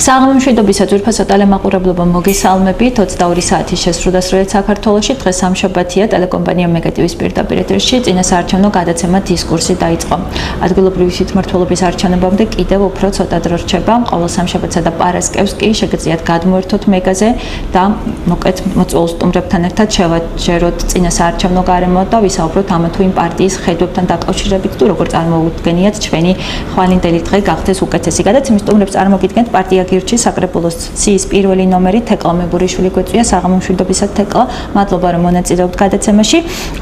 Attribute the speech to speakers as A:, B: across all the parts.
A: საღამომშვიდობისა ძვირფასო ტელემაყურებლობა მოგესალმებით 22 საათის შესრულდასრულეთ საქართველოში დღეს სამშაბათია ტელეკომპანია მეგატივის პირდაპირ ეთერში წინა საარჩევნო გადაცემა დისკურსი დაიწყო. ადგილობრივი თვითმმართველობის არჩევნებამდე კიდევ უფრო ცოტა დრო რჩება. ყოველ სამშაბათსა და პარასკევს კი შეგიძლიათ გადმოერთოთ მეგაზე და მოკეთ მოწვეულ სტუმრებთან ერთად შევაჯეროთ წინა საარჩევნო გარემო და ვისაუბროთ ამ თუ იმ პარტიის ხედვებთან დაკავშირებით თუ როგორ წარმოუდგენიათ ჩვენი ხვალინდელი დღე გახდეს უკეთესი. გადაცემის სტუმრებს წარმოგიდგენთ პარტია გირჩი საკრებულოს ციის პირველი ნომერი თეკლა მებურიშვილი გვეწვია საღამომშვიდობისა თეკლა. მადლობა რომ მონაწილეობთ გადაცემაში.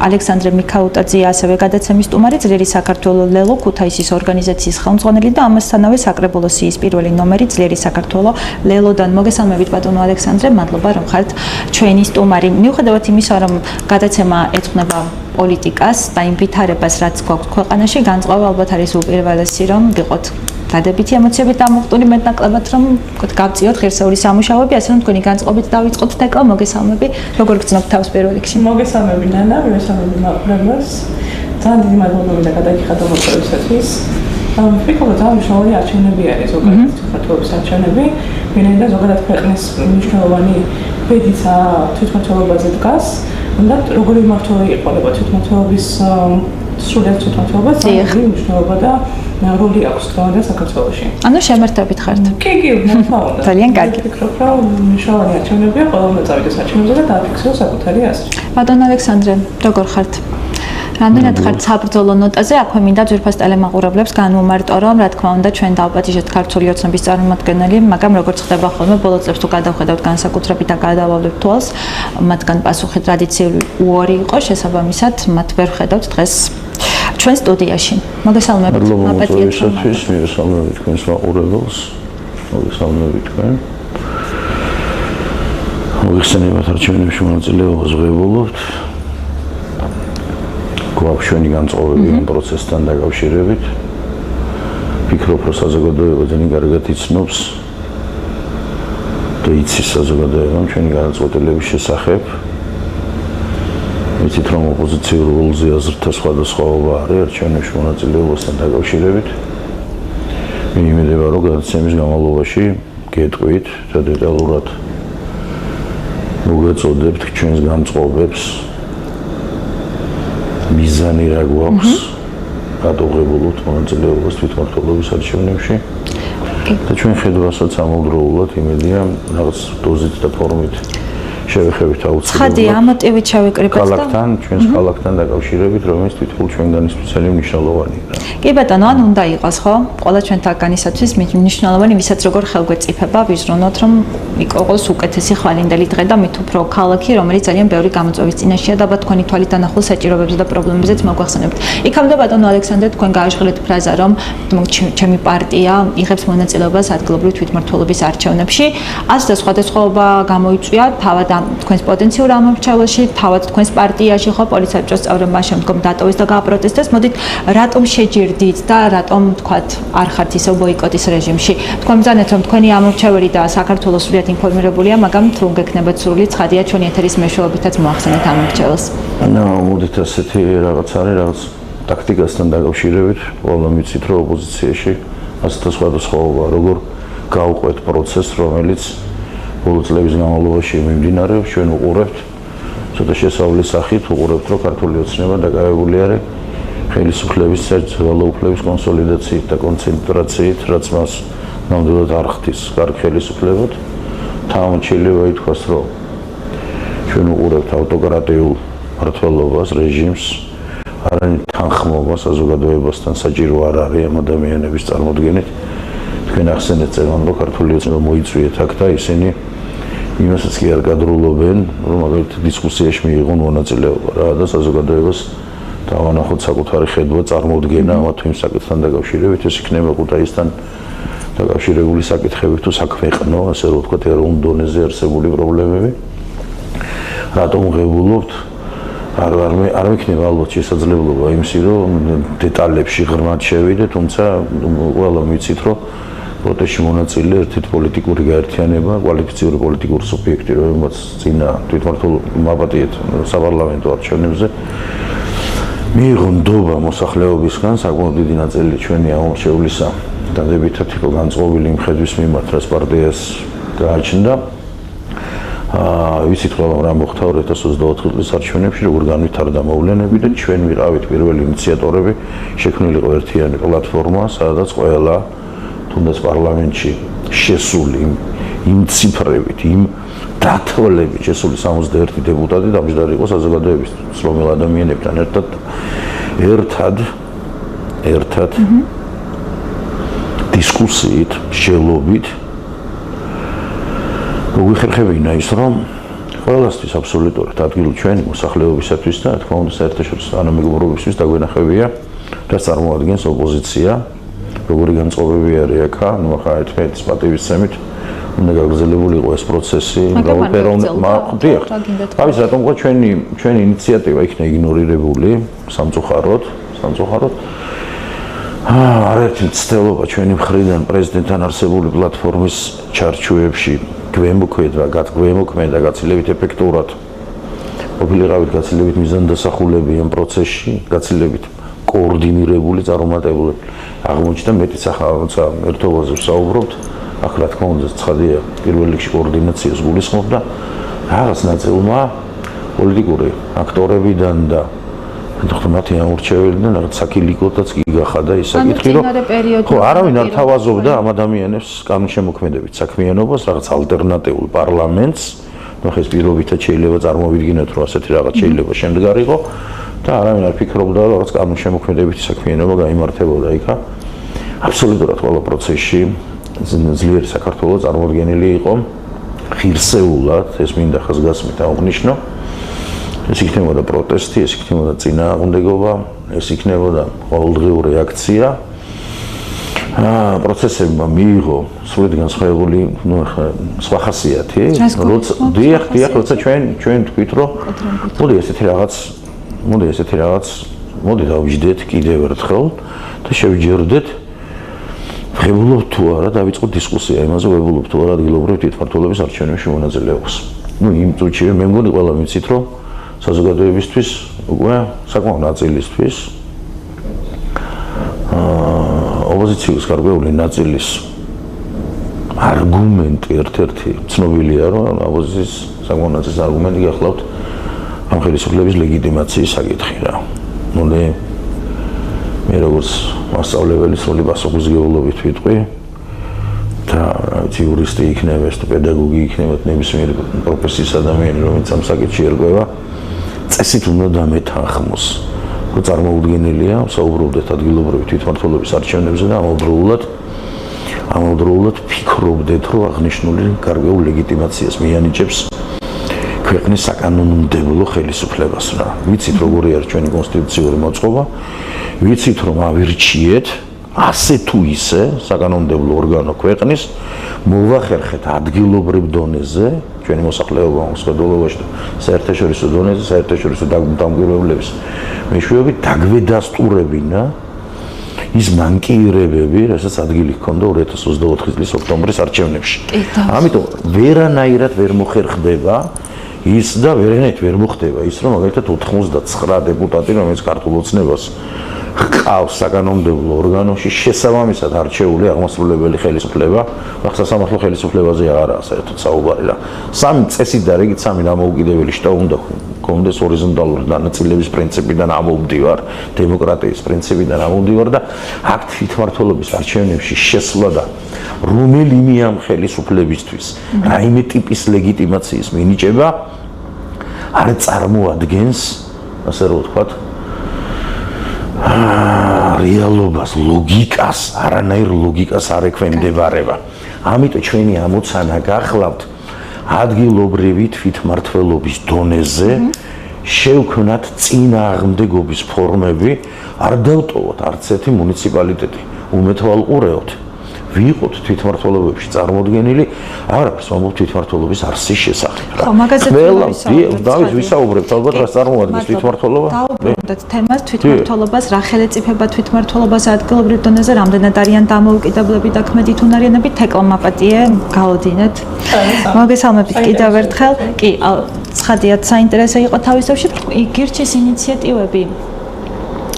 A: ალექსანდრე მიქაუტაძე ასევე გადაცემის სტუმარი ძლიერი საქართველოს ლელო ქუთაისის ორგანიზაციის ხელმძღვანელი და ამასთანავე საკრებულოს ციის პირველი ნომერი ძლიერი საქართველოს ლელოდან. მოგესალმებით ბატონო ალექსანდრე, მადლობა რომ ხართ ჩვენი სტუმარი. მიუხედავად იმისა რომ გადაცემა ეძღვნება პოლიტიკას და იმ ვითარებას რაც გვაქვს ქვეყანაში, განწყობა ალბათ არის უპირველესი რომ ვიყოთ დადებითი ემოციებით დამოხტული მეტნაკლებად რომ გავწიოთ ღირსეული სამუშაოები, ასე რომ თქვენი განწყობით დავიწყოთ თეკლა. მოგესალმები, როგორ გრძნობთ თავს პირველ რიგში?
B: მოგესალმები ნანა, მოგესალმები მაყურებლებს. ძალიან დიდი მადლობა მინდა გადაგიხადო მოწვევისათვის. ვფიქრობ, ძალიან მნიშვნელოვანი არჩევნები არის ზოგადად თვითმმართველობის არჩევნები, ვინაიდან ზოგადად ქვეყნის მნიშვნელოვანი ბედისა თვითმმართველობაზე დგას. უნდა როგორი მმართველი იყოლება თვითმმართველობის სრულად თვითმმართველობას ძალიან მნიშვნელობა და როლი აქვს დღევანდელ საქართველოში.
A: ანუ შემერთებით ხართ?
B: კი, თქმა უნდა.
A: ძალიან კარგი.
B: ვფიქრობ, რომ მნიშვნელოვანი არჩევნებია, ყველა უნდა წავიდეს არჩევნებზე და დააფიქსიროს საკუთარი აზრი.
A: ბატონო ალექსანდრე, როგორ ხართ? რამდენად ხართ საბრძოლო ნოტაზე? აქვე მინდა ძვირფას ტელემაყურებლებს განვუმარტო, რომ რა თქმა უნდა ჩვენ დავაპატიჟეთ ქართული ოცნების წარმომადგენელი, მაგრამ როგორც ხდება ხოლმე ბოლო წლებს თუ გადავხედავთ განსაკუთრებით და გადავალებთ თვალს, მათგან პასუხი ტრადიციული უარი იყო, შესაბამისად მათ ვერ ხედავთ დღეს ჩვენ სტუდიაში. მოგესალმებით
C: მაპატიეთვის, მოგესალმებით თქვენს მაყურებელს, მოგესალმებით თქვენ. მოგესალმებით არჩევნებში მონაწილეობას ვღებულობთ. გვაქვს ჩვენი განწყობები ამ პროცესთან დაკავშირებით. ვფიქრობ, რომ საზოგადოება ძალიან კარგად იცნობს და იცის საზოგადოებამ ჩვენი გადაწყვეტილების შესახებ. ვიცით, რომ ოპოზიციურ როლზე აზრთა სხვადასხვაობა არის არჩევნებში მონაწილეობასთან დაკავშირებით. მიიმედება, რომ გადაცემის განმავლობაში გეტყვით და დეტალურად მოგეწოდებთ ჩვენს განწყობებს. მიზანი რა გვაქვს გადავღებულოთ მონაწილეობას თვითმმართველობის არჩევნებში და ჩვენ ხედვასაც ამავდროულად იმედია რაღაც დოზით და ფორმით შევეხებით აუცილებლად
A: ცხადია ამ მოტივით შევიკრიბეთ და
C: ქალაქთან ჩვენს ქალაქთან დაკავშირებით რომელიც თითქოს ჩვენგანისთვის ძალიან მნიშვნელოვანია.
A: კი ბატონო, ან უნდა იყოს ხო? ყველა ჩვენთაგანისათვის მნიშვნელოვანი, ვისაც როგორ ხელგვეწიფება, ვიზრუნოთ რომ იყოს უკეთესი ხვალინდელი დღე და მით უფრო ქალაქი, რომელიც ძალიან ბევრი გამოწვევის წინაშეა და თქვენი თვალით დანახულ საჭიროებებზე და პრობლემებზეც მოგვახსენებთ. იქამდე ბატონო ალექსანდრე, თქვენ გააშხილეთ ფრაზა, რომ ჩემი პარტია იღებს მონაწილეობას ადგილობრივი თვითმმართველობის არჩევნებში. ას და სხვადასხვაობა გამოიწვია თავად თქვენს პოტენციურ ამომრჩეველში, თავად თქვენს პარტიაში ხო პოლიცაჭროს წევრებმა შემდგომ დატოვეს და გააპროტესტეს. მოდით, რატომ შეჯერდით და რატომ თქვათ არ ხართ ისევ ბოიკოტის რეჟიმში? თქვენ ბრძანეთ რომ თქვენი ამომრჩეველი და საქართველოს სრულად ინფორმირებულია, მაგრამ თუ გექნებათ სრული ცხადია ჩვენი ეთერის მეშვეობითაც მოახსენეთ ამომრჩეველს.
C: ანუ მოდით ასეთი რაღაც არის, რაღაც ტაქტიკასთან დაკავშირებით, ყველა მიცით რომ ოპოზიციაში ასეთ სხვადასხვაობა როგორ გავყვეთ პროცესს, რომელიც ბოლო წლების განმავლობაში მიმდინარეობს, ჩვენ უყურებთ, ცოტა შესავლის სახით უყურებთ, რომ ქართული ოცნება დაკავებული არის ხელისუფლების ძალაუფლების კონსოლიდაციით და კონცენტრაციით, რაც მას ნამდვილად არ ხდის კარგ ხელისუფლებად. თავმოჩილება ითქვას, რომ ჩვენ უყურებთ ავტოკრატიულ მმართველობას, რეჟიმს, არანაირ თანხმობა საზოგადოებასთან საჭირო არ არის ამ ადამიანების წარმოდგენით. თქვენ ახსენეთ წევან, რომ ქართული ოცნება მოიწვიეთ აქ და ისინი იმასაც კი არ გადრულობენ, რომ მაგალითად დისკუსიაში მიიღონ მონაწილეობა რა და საზოგადოებას დავანახოთ საკუთარი ხედვა წარმოდგენა ამ თუ იმ საკითხთან დაკავშირებით, ეს იქნება ქუთაისთან დაკავშირებული საკითხები თუ საქვეყნო, ასე რომ ვთქვათ, ეროვნულ დონეზე არსებული პრობლემები. რატომ ღებულობთ? არ მექნება ალბათ შესაძლებლობა იმისი, რომ დეტალებში ღრმად შევიდე, თუმცა ყველა მიცით, რომ პროტესტში მონაწილე ერთ-ერთი პოლიტიკური გაერთიანება, კვალიფიციური პოლიტიკური სუბიექტი, რომელმაც წინა თვითმმართველობა მაპატიეთ საპარლამენტო არჩევნებზე მიიღო ნდობა მოსახლეობისგან, საკმაოდ დიდი ნაწილი ჩვენი ამორჩევლისა დადებითად იყო განწყობილი იმ ხედვის მიმართ, რაც პარტიას გააჩნდა. ვიცით ყველა რა მოხდა 2024 წლის არჩევნებში, როგორ განვითარდა მოვლენები და ჩვენ ვიყავით პირველი ინიციატორები, შექმნილი იყო ერთიანი პლატფორმა, სადაც ყველა თუნდაც პარლამენტში შესული იმ ციფრებით, იმ დათვალებით შესული 61 დეპუტატი დამჯდარი იყო საზოგადოების ცნობილ ადამიანებთან ერთად დისკუსიით, შელობით გვიხერხებინა ის, რომ ყველასთვის აბსოლუტურად ადგილი ჩვენი მოსახლეობისათვის და თქმა უნდა საერთაშორისო თანამეგობრობისთვის დაგვენახებია, რაც წარმოადგენს ოპოზიცია, როგორი განწყობები არის აქა, ნუ ახლა ერთმანეთის პატივისცემით უნდა გაგრძელებული იყო ეს პროცესი,
A: გავუპერო.
C: თავის რატომღა ჩვენი ინიციატივა იქნა იგნორირებული სამწუხაროდ. არაერთი მცდელობა ჩვენი მხრიდან პრეზიდენტთან არსებული პლატფორმის ჩარჩოებში გვემოქმედა გაცილებით ეფექტურად. ყოფილიყავით გაცილებით მიზანდასახულები ამ პროცესში, გაცილებით კოორდინირებული, წარმატებული. აღმოჩნდა მეტიც ახლა როცა ერთობაზე ვსაუბრობთ, აქ რა თქმა უნდა ცხადია პირველ რიგში კოორდინაციას გულისხმობდა რაღაც ნაწილმა პოლიტიკური აქტორებიდან და მათი ამორჩეველიდან რაღაც საკილიკოდაც კი გახადა ის საკითხი, რომ ხო არავინ არ თავაზობდა ამ ადამიანებს კანონშემოქმედებით საქმიანობას, რაღაც ალტერნატიულ პარლამენტს, ნუ ხეს პირობითად შეიძლება წარმოვიდგინოთ, რომ ასეთი რაღაც შეიძლება შემდგარიყო და არავინ არ ფიქრობდა, რომ რაღაც კანონშემოქმედებითი საქმიანობა გაიმართებოდა იქა. აბსოლუტურად ყველა პროცესში ძლიერი საქართველო წარმოდგენილი იყო ღირსეულად, ეს მინდა ხაზგასმით აღვნიშნო. ეს იქნებოდა პროტესტი, ეს იქნებოდა წინააღმდეგობა, ეს იქნებოდა ყოველდღიური რეაქცია. პროცესებმა მიიღო სრულად განსხვავებული, ნუ ახლა სხვა ხასიათი, როცა ჩვენ თქვით, რომ მოდი ესეთი რაღაც, მოდი დავიჯდეთ კიდევ ერთხელ და შევიჯერდეთ ვღებულობთ თუ არა, დავიწყოთ დისკუსია იმაზე, ვღებულობთ თუ არა ადგილობრივ თვითმმართველობის არჩევნებში მონაწილეობას. ნუ იმ წუთში მე მგონი ყველა ვიცით, რომ საზოგადოებისთვის უკვე საკმაო ნაწილისთვის ოპოზიციის გარკვეული ნაწილის არგუმენტი ერთ-ერთი ცნობილია, რომ ოპოზიციის საკმაო ნაწილის არგუმენტი გახლავთ ამ ხელისუფლების ლეგიტიმაციის საკითხი რა. მოდი მე როგორც მასწავლებელი სრული პასუხისმგებლობით ვიტყვი და იურისტი იქნება, პედაგოგი იქნება, ნებისმიერი პროფესიის ადამიანი, რომელიც ამ საკითხში ერკვევა, წესით უნდა დამეთანხმოს. რომ წარმოუდგენელია, საუბრობდეთ ადგილობრივი თვითმმართველობის არჩევნებზე და ამავდროულად ფიქრობდეთ, რომ აღნიშნული გარკვეულ ლეგიტიმაციას მიანიჭებს ქვეყნის საკანონმდებლო ხელისუფლებას რა. ვიცით როგორი არის ჩვენი კონსტიტუციური მოწყობა, ვიცით რომ ავირჩიეთ ასე თუ ისე საკანონმდებლო ორგანო ქვეყნის მოვახერხეთ ადგილობრივ დონეზე ჩვენი მოსახლეობა მსხვერპლობაში და საერთაშორისო დონეზე საერთაშორისო დამკვირვებლების მეშვეობით დაგვედასტურებინა ის მანკიერებები, რასაც ადგილი ჰქონდა 2024 წლის ოქტომბრის არჩევნებში. ამიტომ ვერანაირად ვერ მოხერხდება ის და ვერანაირად ვერ მოხდება ის, რომ მაგალითად 99 დეპუტატი, რომელიც ქართულ ოცნებას ჰყავს საკანონმდებლო ორგანოში, შესაბამისად არჩეული აღმასრულებელი ხელისუფლება, სახელმწიფო ხელისუფლებაზე აღარაა საერთოდ საუბარი რა. სამი წესით და რიგით სამი დამოუკიდებელი შტო უნდა კონდეს ჰორიზონტალური დანაწილების პრინციპიდან ამოვდივარ, დემოკრატიის პრინციპიდან ამოვდივარ და აქ თვითმმართველობის არჩევნებში შესვლა და რომელიმე ამ ხელისუფლებისთვის რაიმე ტიპის ლეგიტიმაციის მინიჭება არ წარმოადგენს, ასე რომ ვთქვათ, რეალობას, ლოგიკას, არანაირ ლოგიკას არ ექვემდებარება. ამიტომ ჩვენი ამოცანა გახლავთ ადგილობრივი თვითმმართველობის დონეზე შევქმნათ წინააღმდეგობის ფორმები, არ დავტოვოთ არც ერთი მუნიციპალიტეტი, უმეთვალყურეოთ, ვიყოთ თვითმმართველობებში წარმოდგენილი, არაფერს ვამბობ თვითმმართველობის არსის შესახებ.
A: ხო, მაგაზე
C: დავით ვისაუბრებთ ალბათ რას წარმოადგენს თვითმმართველობა?
A: დავუბრუნდეთ თემას თვითმმართველობას, რა ხელეწიფება თვითმმართველობას ადგილობრივ დონეზე, რამდენად არიან დამოუკიდებლები და ქმედით უნარიანები, თეკლა მაპატიე, გავოდინეთ. მოგესალმებით კიდევ ერთხელ. კი, ცხადიათ საინტერესო იყო თავისთავში გირჩის ინიციატივები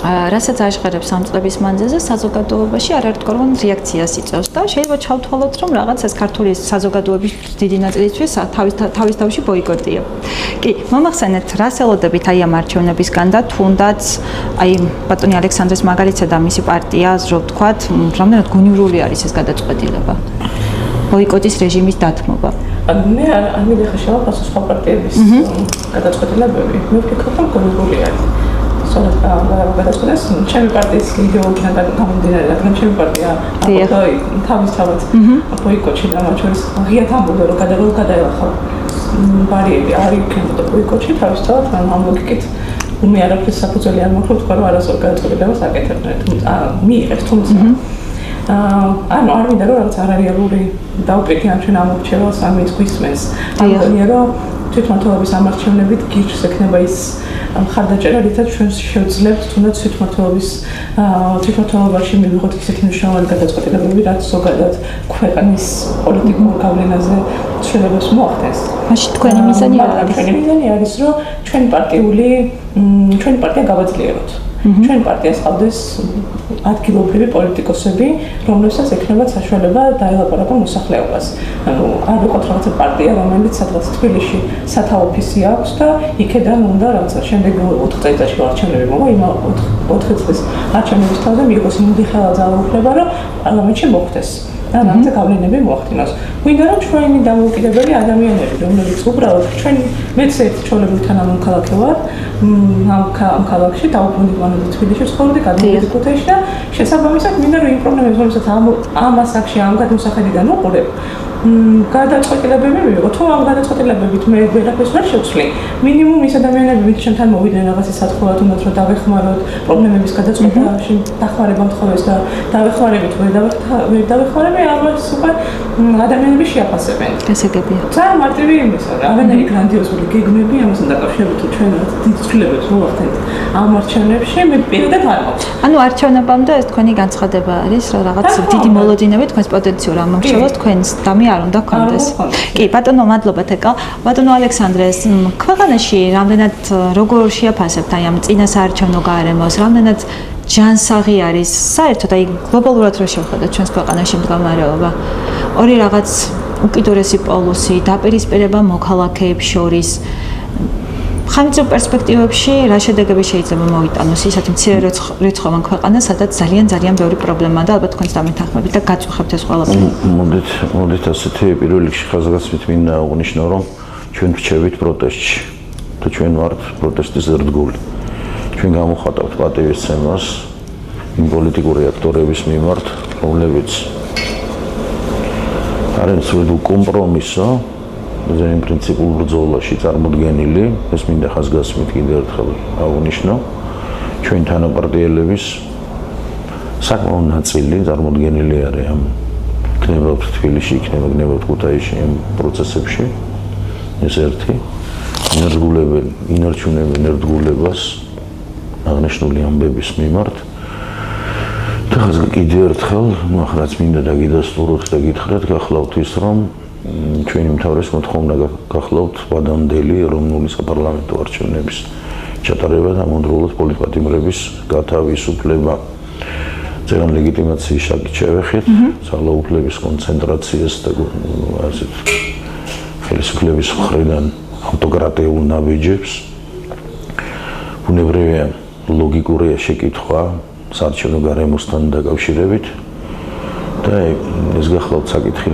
A: რასაც აჟღერებს ამ წლების მანძილზე საზოგადოებაში არაერთგვაროვან რეაქციას იწვევს და შეიძლება ჩავთვალოთ, რომ რაღაც ეს ქართული საზოგადოების დიდი ნაწილისთვის თავის თავში ბოიკოტია. კი, მომახსენეთ, რას ელოდებით აი ამ არჩევნებისგან და თუნდაც აი ბატონი ალექსანდრეს მაგალითსა და მისი პარტია, რო ვთქვათ, რამდენად გონივრული არის ეს გადაწყვეტილება. ბოიკოტის რეჟიმის დათმობა.
B: მე არ მიდიხარ შევაფასო სხვა პარტიების გადაწყვეტილებები. მე ვფიქრობ, რომ გონივრული არის. გადაწყვეტეს ჩემი პარტიის იდეოლოგიიდან გამომდინარე, რადგან ჩემი პარტია თავისთავად ბოიკოტში და მათ შორის ღიად ამბობდა, რომ გადაელახა ბარიერი არ იქნებოდა ბოიკოტში, თავისთავად ამ ლოგიკით მე არაფრის საფუძველი არ მაქვს, ვთქვა, რომ არასოდეს გადაწყვეტილებას აკეთებდნენ, მიიღეს, თუმცა ანუ არ მინდა რომ რაღაც არარეალური დაუპირქიან ჩვენ ამ მორჩევალს ამ ის გვისმენს. ამგონია რომ თვითმმართველობის ამარჩევნებით გიჩს ექნება ის მხარდაჭერა, რითაც ჩვენ შევძლებთ თუნდაც თვითმმართველობაში მივიღოთ ისეთი მნიშვნელოვანი გადაწყვეტილებები, რაც ზოგადად ქვეყნის პოლიტიკურ გავლენაზე ცვლილებებს მოახდენს.
A: მაშინ თქვენი მიზანი რა არის?
B: ჩვენი მიზანი არის, რომ ჩვენი პარტია გავაძლიეროთ. ჩვენ პარტიას ყავდეს ადგილობრივი პოლიტიკოსები, რომლებსაც ექნებათ საშუალება დაელაპარაკონ მოსახლეობას. ანუ არ ვიყოთ რაღაცა პარტია, რომელიც სადღაც თბილისში სათავოფისი აქვს და იქედან უნდა რაღაცა შემდეგ 4 წელიწადში არჩევნები მოვა, იმ 4 წლის არჩევნების თავზე მიიღოს იმედი ხელა ძალაუფლება, რომ პარლამენტში მოხვდეს. და რაღაცა გავლენები მოახდინოს. გვინდა რომ ჩვენი დამოუკიდებელი ადამიანები, რომლებიც უბრალოდ მეც ერთ ჩვეულებრივთან ამ ქალაქში ვარ, ამ ქალაქში დაუბრუნდი მანამდე თბილისში ცხოვრობდი, გადმოვედი ქუთაისში და შესაბამისად მინდა რომ იმ პრობლემებს, რომელსაც ამ ასაკში ამ გადმოსახედიდან უყურებ, გადაწყვეტილებები მივიღო. თუ ამ გადაწყვეტილებებით მე ვერაფერს ვერ შევცვლი, მინიმუმ ის ადამიანები, ვინც ჩემთან მოვიდნენ რაღაცის სათხოვნად, უნდათ რომ დავეხმაროთ პრობლემების გადაწყვეტაში, დახმარება მთხოვეს და დავეხმარებით, ვერ დავეხმარები, ამას უკვე ადამიანები შეაფასებენ.
A: ესეგებია.
B: ძალიან მარტივი იმისა, რა არანაირი გრანდიოზული გეგმები ამასთან დაკავშირებით თუ ჩვენ დიდ ცვლილებებს მოვახდენთ ამ არჩევნებში, მე პირადად არ მაქვს.
A: ანუ არჩევნებამდე ეს თქვენი განცხადება არის, რომ რაღაც დიდი მოლოდინები თქვენს პოტენციურ ამომრჩევლს თქვენს დამი არ უნდა გქონდეს. კი, ბატონო, მადლობა თეკა. ბატონო ალექსანდრეს, ქვეყანაში რამდენად როგორ შეაფასებთ აი ამ წინა საარჩევნო გარემოს, რამდენად ჯანსაღი არის საერთოდ აი გლობალურად რო შევხედოთ ჩვენს ქვეყანაში მდგომარეობა. ორი რაღაც უკიდურესი პოლუსი, დაპირისპირება მოქალაქეებს შორის. ხანგრძლივ პერსპექტივებში რა შედეგები შეიძლება მოიტანოს ისეთი მცირე რიცხოვან ქვეყანას, სადაც ძალიან ბევრი პრობლემაა და ალბათ თქვენს დამეთანხმებით და გაწუხებთ ეს ყველაფერი.
C: მოდით ასეთი პირველ რიგში ხაზგასმით მინდა აღნიშნო, რომ ჩვენ ვრჩევით პროტესტში და ჩვენ ვართ პროტესტის ერთგული. ჩვენ გამოხატავთ პატივისცემას იმ პოლიტიკური აქტორების მიმართ, რომლებიც არიან სრულ კომპრომისო ზემ პრინციპულ ბრძოლაში წარმოდგენილი, ეს მინდა ხაზგასმით კიდევ ერთხელ აღნიშნო, ჩვენ თანაპარტიელების საკმაო ნაწილი წარმოდგენილი არის ამ იქნება თბილისში, იქნება ქუთაისში ამ პროცესებში. ეს ერთი ინარჩუნებენ ერთგულებას აღნიშნული ამბების მიმართ. და კიდევ ერთხელ, ახლა მინდა დაგიდასტუროთ და გითხრათ, გახლავთ ის, რომ ჩვენი მთავრობის მოთხოვნა გახლავთ ვადამდელი ეროვნული საპარლამენტო არჩევნების ჩატარება და ამავდროულად პოლიტპატიმრების გათავისუფლება. ძალიან ლეგიტიმაციის შაკით შევეხეთ, ძალაუფლების კონცენტრაციას და ასეთ ხელისუფლების მხრიდან ავტოკრატიულ ნაბიჯებს. ბუნებრივია ლოგიკურია შეკითხვა საარჩევნო გარემოსთან დაკავშირებით და ეს გახლავთ საკითხი,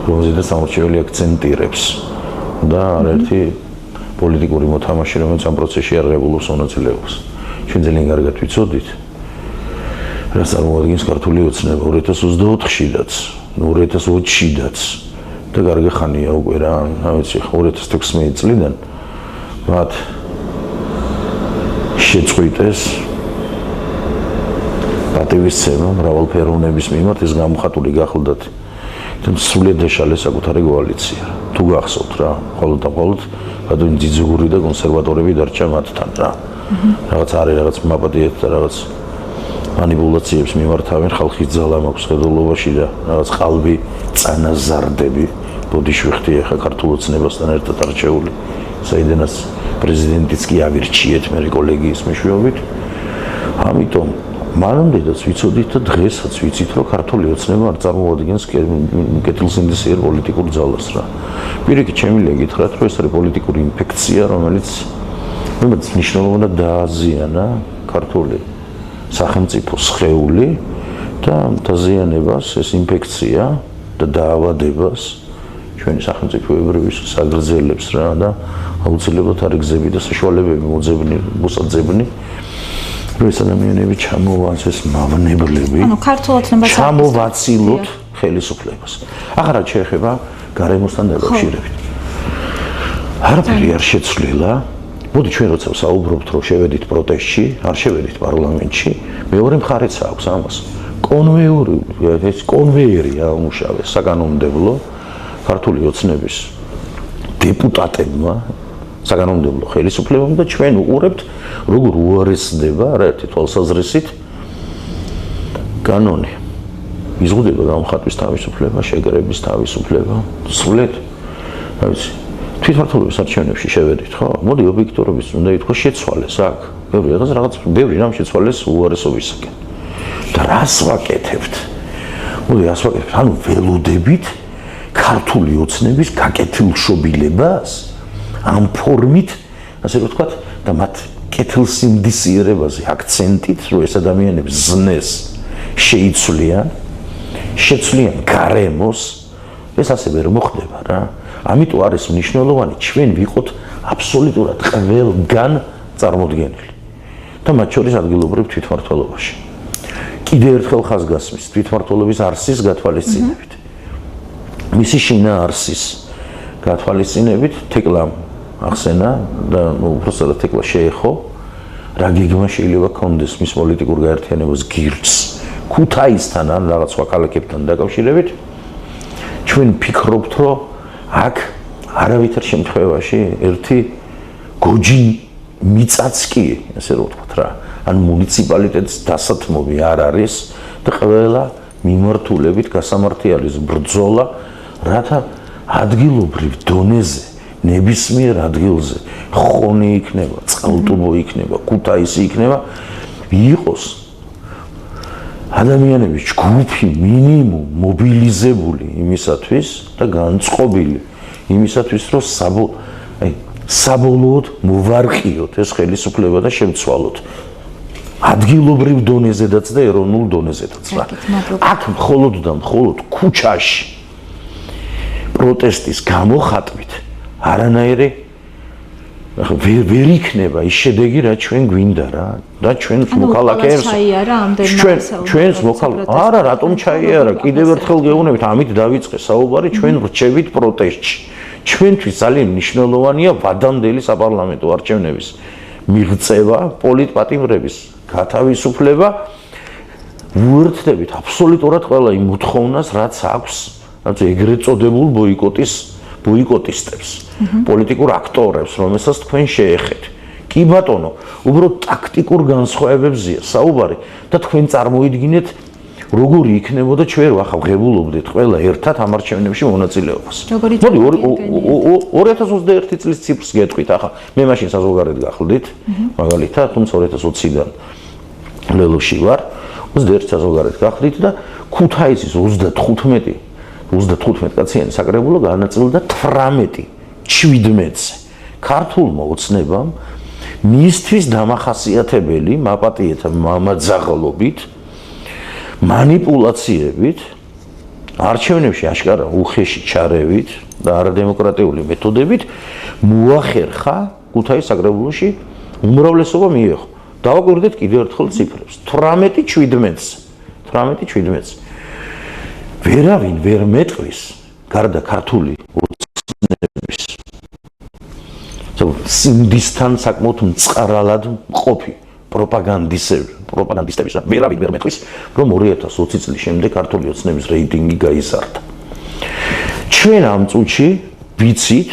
C: რომელზედაც ამორჩეველი აქცენტირებს და არაერთი პოლიტიკური მოთამაშე, რომელიც ამ პროცესში აღებულობს მონაწილეობას. ჩვენ ძალიან კარგად ვიცოდით, რა წარმოადგენს ქართული ოცნება 2024-შიდაც, 2020-შიდაც და კარგი ხანია უკვე რა, ვიცი, 2016 წლიდან მათ შეწყვიტეს პატივისცემა მრავალფეროვნების მიმართ, ეს გამოხატული გახლდათ სრულიად ეშალეს საკუთარი კოალიცია. თუ გახსოვთ რა, მხოლოდ ბატონი ძიძუგური და კონსერვატორები დარჩა მათთან რა. რაღაც არის რაღაც მაპატიეთ და რაღაც манипуляციებს მიმართავენ ხალხის ძალა მაქვს ხედულობაში და რაღაც ყალბი წანაზარდები ბოდიშვიხტი ახლა ქართულ ოცნებასთან ერთად არჩეული საიდანაც პრეზიდენტიც კი ავირჩიეთ მე კოლეგიის მეშვეობით. ამიტომ მანამდეც ვიცოდით და დღესაც ვიცით, რომ ქართული ოცნება არ წარმოადგენს კეთილსინდისიერ პოლიტიკურ ძალას რა. პირიქით შემიძლია გითხრათ, რომ ეს არის პოლიტიკური ინფექცია, რომელიც მნიშვნელოვნად დააზიანა ქართული სახელმწიფოს სხეული და დაზიანებას ეს ინფექცია და დაავადებას ჩვენი სახელმწიფოებრიობის საგრძელებს რა და აუცილებლად არის გზები და საშუალებები მოსაძებნი რომ ეს ადამიანები ჩამოვანს ეს მავნებლები
A: ქართულ ოცნებას
C: ჩამოვაცილოთ ხელისუფლებას. ახლა რაც შეეხება გარემოსთან დაკავშირებით. არაფერი არ შეცვლილა. მოდი ჩვენ როცა საუბრობთ რომ შევედით პროტესტში, არ შევედით პარლამენტში, მეორე მხარეც აქვს ამას. კონვეიერი აუმუშავეს საკანონმდებლო ქართული ოცნების დეპუტატებმა, საკანონმდებლო ხელისუფლებამ და ჩვენ უყურებთ როგორ უარესდება არაერთი თვალსაზრისით კანონი. იზღუდება გამხატვის თავისუფლება, შეგრების თავისუფლება, სრულად, რა ვიცი, თვითმმართველობის არჩევნებში შევედით, ხო? მოდი ობიექტურობის უნდა ითქვას შეცვალეს აქ. ბევრი რამ შეცვალეს უარესობისაკენ. და რას ვაკეთებთ? მოდი რას ვაკეთებთ? ანუ ველოდებით ქართული ოცნების გაკეთილშობილებას ამ ფორმით, ასე რომ ვთქვათ, და მათ კეთილსინდისიერებაზე აქცენტით, რომ ეს ადამიანები ზნეს შეცვლიან გარემოს, ეს ასე ვერ მოხდება რა. ამიტომ არის მნიშვნელოვანი ჩვენ ვიყოთ აბსოლუტურად ყველგან წარმოდგენილი და მათ შორის ადგილობრივ თვითმმართველობაში. კიდევ ერთხელ ხაზგასმის თვითმმართველობის არსის გათვალისწინებით. მისი შინაარსის გათვალისწინებით თეკლამ ახსენა და უბრალოდ თეკლა შეეხო რა გეგმა შეიძლება კონდეს მის პოლიტიკურ გაერთიანებას გირჩს ქუთაისთან ან რაღაც სხვა ქალაქებთან დაკავშირებით. ჩვენ ვფიქრობთ, რომ აქ არავითარ შემთხვევაში ერთი გოჯი მიწაც კი, ასე რომ ვთქვათ რა, ან მუნიციპალიტეტის დასათმობი არ არის და ყველა მიმართულებით გასამართიალის ბრძოლა, რათა ადგილობრივ დონეზე, ნებისმიერ ადგილზე, ხონი იქნება, წყალტუბო იქნება, ქუთაისი იქნება, იყოს ადამიანების ჯგუფი მინიმუმ მობილიზებული იმისათვის და განწყობილი იმისათვის, რომ საბოლოოდ მოვარყიოთ ეს ხელისუფლება და შევცვალოთ ადგილობრივ დონეზედაც და ეროვნულ დონეზედაც. აქ მხოლოდ და მხოლოდ ქუჩაში პროტესტის გამოხატვით არანაირი ვერ იქნება ის შედეგი, რაც ჩვენ გვინდა რა და ჩვენს მოქალაქეებს ჩვენს არა რატომ ჩაიარა კიდევ ერთხელ გეუბნებით ამით დავიწყე საუბარი ჩვენ რჩებით პროტესტში. ჩვენთვის ძალიან მნიშვნელოვანია ვადამდელი საპარლამენტო არჩევნების მიღწევა, პოლიტპატიმრების გათავისუფლება. ვუერთდებით აბსოლუტურად ყველა იმ მოთხოვნას, რაც აქვს ეგრეთ წოდებულ ბოიკოტისტებს, პოლიტიკურ აქტორებს, რომელსაც თქვენ შეეხეთ. კი ბატონო, უბრალოდ ტაქტიკურ განსხვავებებზეა საუბარი და თქვენ წარმოიდგინეთ, როგორი იქნებოდა ჩვენ ახლა ვღებულობდეთ ყველა ერთად ამ არჩევნებში მონაწილეობას. მოდი 2021 წლის ციფრს გეტყვით ახლა. მე მაშინ საზღვარგარეთ გახლდით, მაგალითად, თუმცა 2020-დან ლელოში ვარ, 21 საზღვარგარეთ გახლდით და ქუთაისის 35 კაციანი საკრებულო განაწილდა 17-ზე. ქართულმა ოცნებამ მისთვის დამახასიათებელი მაპატიეთა მამაძაღლობით, манипуляციებით, არჩევნებში აშკარა უხეში ჩარევით და არადემოკრატიული მეთოდებით მოახერხა ქუთაისის საკრებულოში უმრავლესობა მიიღო. დავაკვირდეთ კიდევ ერთხელ ციფრებს. 18-17. ვერავინ ვერ მეტყვის გარდა ქართული ოცნების სინდისთან საკმაოდ მწყრალად მყოფი პროპაგანდისტების ვერავინ ვერ მეტყვის რომ 2020 წლის შემდეგ ქართული ოცნების რეიტინგი გაიზარდა. ჩვენ ამ წუთში ვიცით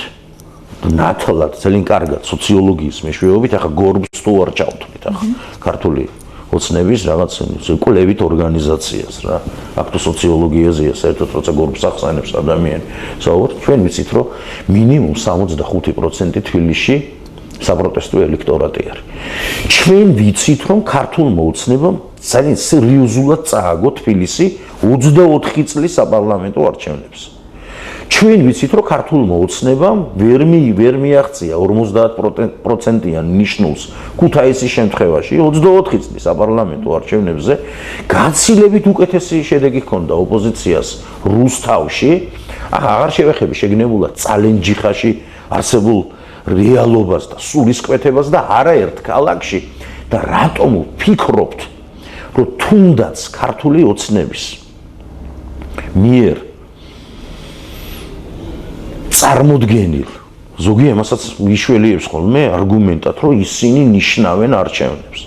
C: ნათლად ძალიან კარგად სოციოლოგიის მეშვეობით ახლა გორბს თუ არ ჩავთვლით ახლა ქართული ოცნების რაღაც კვლევით ორგანიზაციას რა. აქტო სოციოლოგიაზეა საერთოდ როცა გორბს ახსენებს ადამიანი. საუბრობთ ჩვენ ვიცით რომ მინიმუმ 65% თბილისში საპროტესტო ელექტორატი არის. ჩვენ ვიცით რომ ქართულმა ოცნებამ ძალიან სერიოზულად წააგო თბილისი 24 წლის საპარლამენტო არჩევნებს. ჩვენ ვიცით რომ ქართულმა ოცნებამ ვერ მიაღწია 50%-იან ნიშნულს ქუთაისის შემთხვევაში 24 წლის საპარლამენტო არჩევნებზე გაცილებით უკეთესი შედეგი ჰქონდა ოპოზიციას რუსთავში. აღარ შევეხები შეგნებულად წალენჯიხაში არსებულ რეალობას და სულისკვეთებას და არაერთ ქალაქში და რატომ ვფიქრობთ რომ თუნდაც ქართული ოცნების მიერ წარმოდგენილ ზოგი ამასაც მიშველიებს ხოლმე არგუმენტად რომ ისინი ნიშნავენ არჩევნებს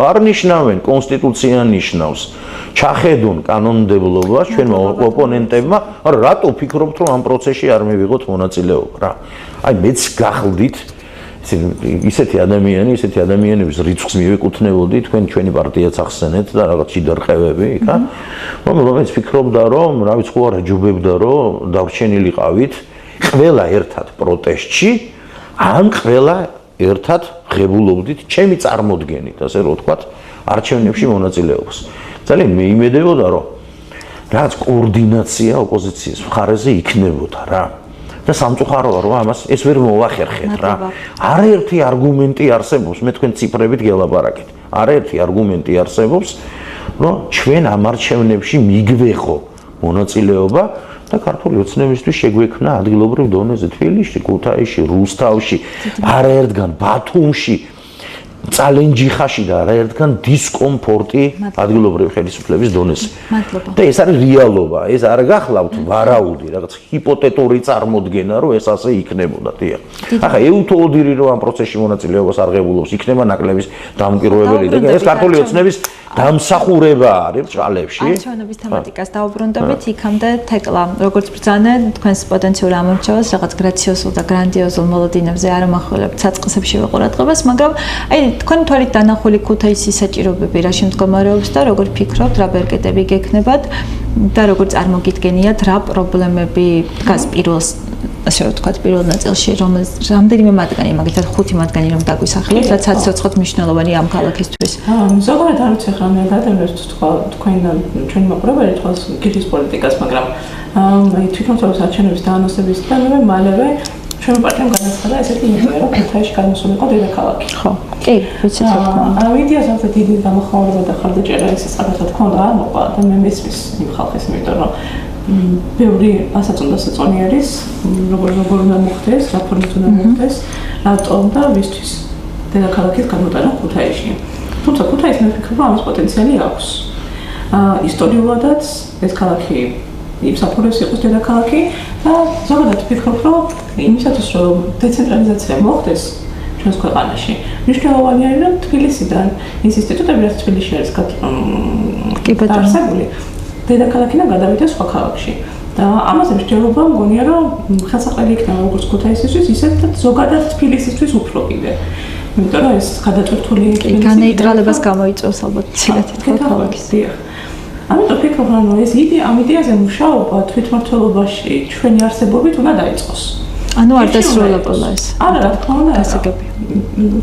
C: არ ნიშნავენ კონსტიტუცია ნიშნავს ჩახედონ კანონმდებლობას ჩვენმა ოპონენტებმა რატო ფიქრობთ რომ ამ პროცესში არ მივიღოთ მონაწილეობა რა აი მეც გახლდით ისეთი ადამიანების რიცხვს მივეკუთვნებოდი თქვენ ჩვენი პარტიაც ახსენეთ და რაღაც შიდარხევები იქა რომელიც ფიქრობდა რომ რა ვიცი ხო არ ეჯობებდა რომ დარჩენილიყავით ყველა ერთად პროტესტში ან ყველა ერთად ღებულობდით ჩემი წარმოდგენით ასე რომ ვთქვათ არჩევნებში მონაწილეობას ძალიან მეიმედებოდა რომ რაღაც კოორდინაცია ოპოზიციის მხარეზე იქნებოდა რა და სამწუხაროა რომ ამას ეს ვერ მოახერხეთ რა არაერთი არგუმენტი არსებობს მე თქვენ ციფრებით გელაპარაკეთ არაერთი არგუმენტი არსებობს რომ ჩვენ ამ არჩევნებში მიგვეხო მონაწილეობა და ქართული ოცნებისთვის შეგვექმნა ადგილობრივ დონეზე თბილისში, ქუთაისში, რუსთავში, არაერთგან ბათუმში, წალენჯიხაში და არაერთგან დისკომფორტი ადგილობრივ ხელისუფლების დონეზე. და ეს არის რეალობა, ეს არ გახლავთ ვარაუდი, რაღაც ჰიპოთეტური წარმოდგენა, რომ ეს ასე იქნებოდა, დიახ. ახლა ეუთოოდირი რომ ამ პროცესში მონაწილეობას არ ღებულობს, იქნება ნაკლების დამკვირვებელი და ეს ქართული ოცნების დამსახურება არის ბრჭყალებში.
A: არჩევნების თემატიკას დაუბრუნდებით იქამდე თეკლა, როგორც ბრძანენ თქვენს პოტენციურ ამორჩევას რაღაც გრაციოზულ და გრანდიოზულ მოლოდინებზე არ ამახვილებთ საწყისებში ყურადღებას, მაგრამ აი თქვენ თვალით დანახული ქუთაისის საჭიროებები რაში მდგომარეობს და როგორ ფიქრობთ, რა ბერკეტები გექნებათ და როგორ წარმოგიდგენიათ, რა პრობლემები დგას ასე რომ ვთქვათ, პირველ ნაწილში, რამდენიმე მათგანი, მაგალითად 5 მათგანი რომ დაგვისახელოთ, რაც საცოცხლოდ მნიშვნელოვანია ამ ქალაქისთვის.
B: ზოგადად არ ვიცი ახლა მე გადავიდეთ ჩვენი მაყურებელი თვალს გიხის პოლიტიკას, მაგრამ აი თვითმმართველობის არჩევნების დაანონსებისთანავე მალევე ჩვენი პარტიამ განაცხადა ესეთი იდეა, რომ ქუთაისში გამოსულიყო დედაქალაქი.
A: ხო, კი, ვიცით რა თქმა უნდა.
B: ამ იდეას ახლა დიდი გამოხმაურება და ხარდაჭერა ეს რაღაცა თქონდა არ მოყვა და მე მესმის იმ ხალხის იმიტომ რომ ბევრი ასაც უნდა საწონი არის, როგორ უნდა მოხდეს, რა ფორმით უნდა მოხდეს, რატომ და ვისთვის დედაქალაქის გამოტანა ქუთაისში. თუმცა ქუთაისს მე ვფიქრობ, რომ ამის პოტენციალი აქვს. ისტორიულადაც ეს ქალაქი იმსახურებს იყოს დედაქალაქი და ზოგადად ვფიქრობ, რომ იმისათვის რომ დეცენტრალიზაცია მოხდეს ჩვენს ქვეყანაში, მნიშვნელოვანი არის რომ თბილისიდან ის ინსტიტუტები, რაც თბილისში არის დაარსებული, დედაქალაქიდან გადავიდეს სხვა ქალაქში. და ამაზე მსჯელობა მგონია რომ ხელსაყრელი იქნება როგორც ქუთაისისთვის, ისეთ ზოგადად თბილისისთვის უფრო კიდე. იმიტომ რომ ეს გადაწყვეტილი
A: განეიტრალებას გამოიწვევს ალბათ ცილათი ქალაქის.
B: ამიტომ ვფიქრობ, რომ ეს ამ იდეაზე მუშაობა თვითმმართველობაში ჩვენი არსებობით უნდა დაიწყოს.
A: ანუ არ დასრულებულა ეს.
B: არა, რა თქმა უნდა,
A: გასაგები.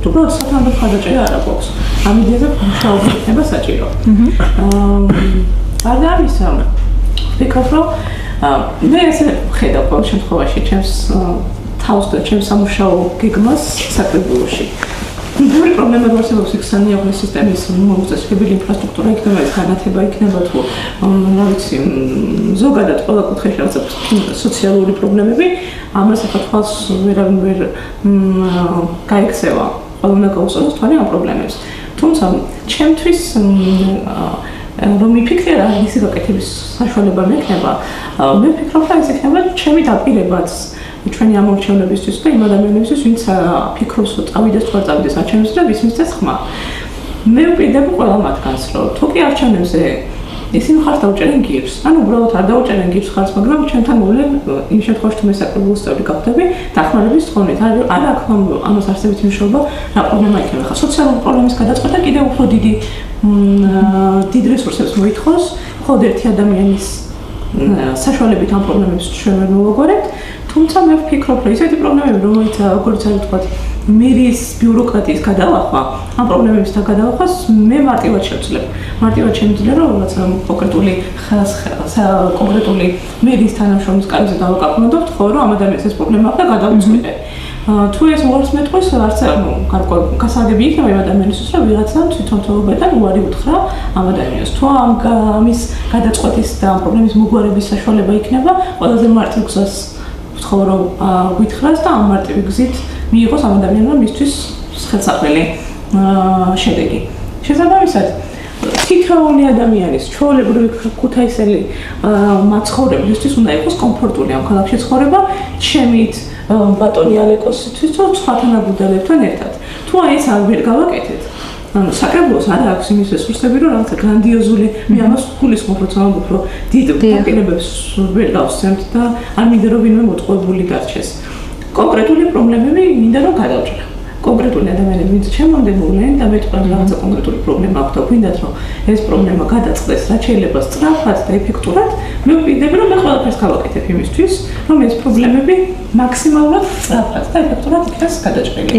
B: უბრალოდ სათანადო ხარდაჭერა არ აქვს. ამ იდეაზე მუშაობა იქნება საჭირო. გარდა ამისა, ვფიქრობ, რომ მე ესე ხედავ ყოველ შემთხვევაში ჩემს თავს და ჩემს სამუშაო გეგმას საკრებულოში. ბევრი პრობლემა არსებობს საქმიანობის სისტემის მოუწესრიგებელი ინფრასტრუქტურა იქნება, განათება იქნება თუ რა ვიცი, ზოგადად ყველა კუთხეში რაღაც სოციალური პრობლემები, ამას ახლა თვალს ვერავინ ვერ გაიქცევა. ყველა უნდა გაუსწოროს თვალი ამ პრობლემებს. თუმცა ჩემთვის რომ მიფიქრე რა ისი გაკეთების საშუალება მექნება, მე ვფიქრობ, რომ ეს იქნება ჩემი დაპირებაც ჩვენი ამორჩევნებისთვის და იმ ადამიანებისთვის, ვინც ფიქრობს, რომ წავიდეს თუ არ წავიდეს არჩევნებზე და ვის მისცეს ხმა. მე ვპირდებ ყველა მათგანს, რომ თუ კი არჩევნებზე ისინი ხარს დაუჭერენ გირს, ანუ უბრალოდ არ დაუჭერენ გირს ხარს, მაგრამ ჩვენთან მოვლენ იმ შემთხვევაში თუ მე საკრებულოს წევრი გავხდები, დახმარების თხოვნით. არა აქვს ამას არსებითი მნიშვნელობა, რა პრობლემა იქნება. ხა სოციალური პრობლემის გადაწყვეტა კიდევ უფრო დიდი დიდ რესურსებს მოითხოვს, მხოლოდ ერთი ადამიანის საშუალებით ამ პრობლემებს ჩვენ ვერ მოვაგვარებთ, თუმცა მე ვფიქრობ, რომ ისეთი პრობლემები, რომელიც როგორც არის თქვა, მერის ბიუროკრატიის გადალახვა, ამ პრობლემებისთან გადალახვას მე მარტივად შევძლებ. მარტივად შემიძლია, რომ რაღაცა კონკრეტული კონკრეტული მერის თანამშრომლის კარზე დავაკავშირდეთ, ხო, რომ ამ ადამიანს ეს პრობლემა აქვს და გადავწყვიტე. თუ ეს უარს მეტყვის, არც გარკვეულ გასაგები იქნება იმ ადამიანისთვის, რომ ვიღაცამ თვითმმართველობიდან უარი უთხრა ამ ადამიანს. თუ ამის გადაწყვეტის და ამ პრობლემის მოგვარების საშუალება იქნება, ყველაზე მარტივ გზას ვთხოვ, რომ გითხრას და ამ მარტივი გზით მიიღოს ამ ადამიანმა მისთვის ხელსაყრელი შედეგი. შესაბამისად, თითოეული ადამიანის ჩვეულებრივი ქუთაისელი მაცხოვრებლისთვის უნდა იყოს კომფორტული ამ ქალაქში ცხოვრება, ჩემით ბატონი ალეკოსისთვის თუ სხვათან აგუდელებთან ერთად. თუ აი ეს არ ვერ გავაკეთეთ, ანუ საკრებულოს არ აქვს იმის რესურსები, რომ რაღაცა გრანდიოზული, მე ამას გულისხმობ, რომ ამბობ, რომ დიდ დაპირებებს ვერ გავსცემთ და არ მინდა რომ ვინმე მოტყუებული დარჩეს. კონკრეტული პრობლემები მინდა რომ გადავჭრა. კონკრეტული ადამიანები ვინც შემომდებოდნენ და მე თქვენ რაღაცა კონკრეტული პრობლემა აქვს და გვინდათ რომ ეს პრობლემა გადაწყდეს, რაც შეიძლება სწრაფად და ეფექტურად, მე ვფიქრობ რომ მე ყველაფერს გავაკეთებ იმისთვის, რომ ეს პრობლემები მაქსიმალურად სწრაფად და ეფექტურად იქნას გადაჭრილი.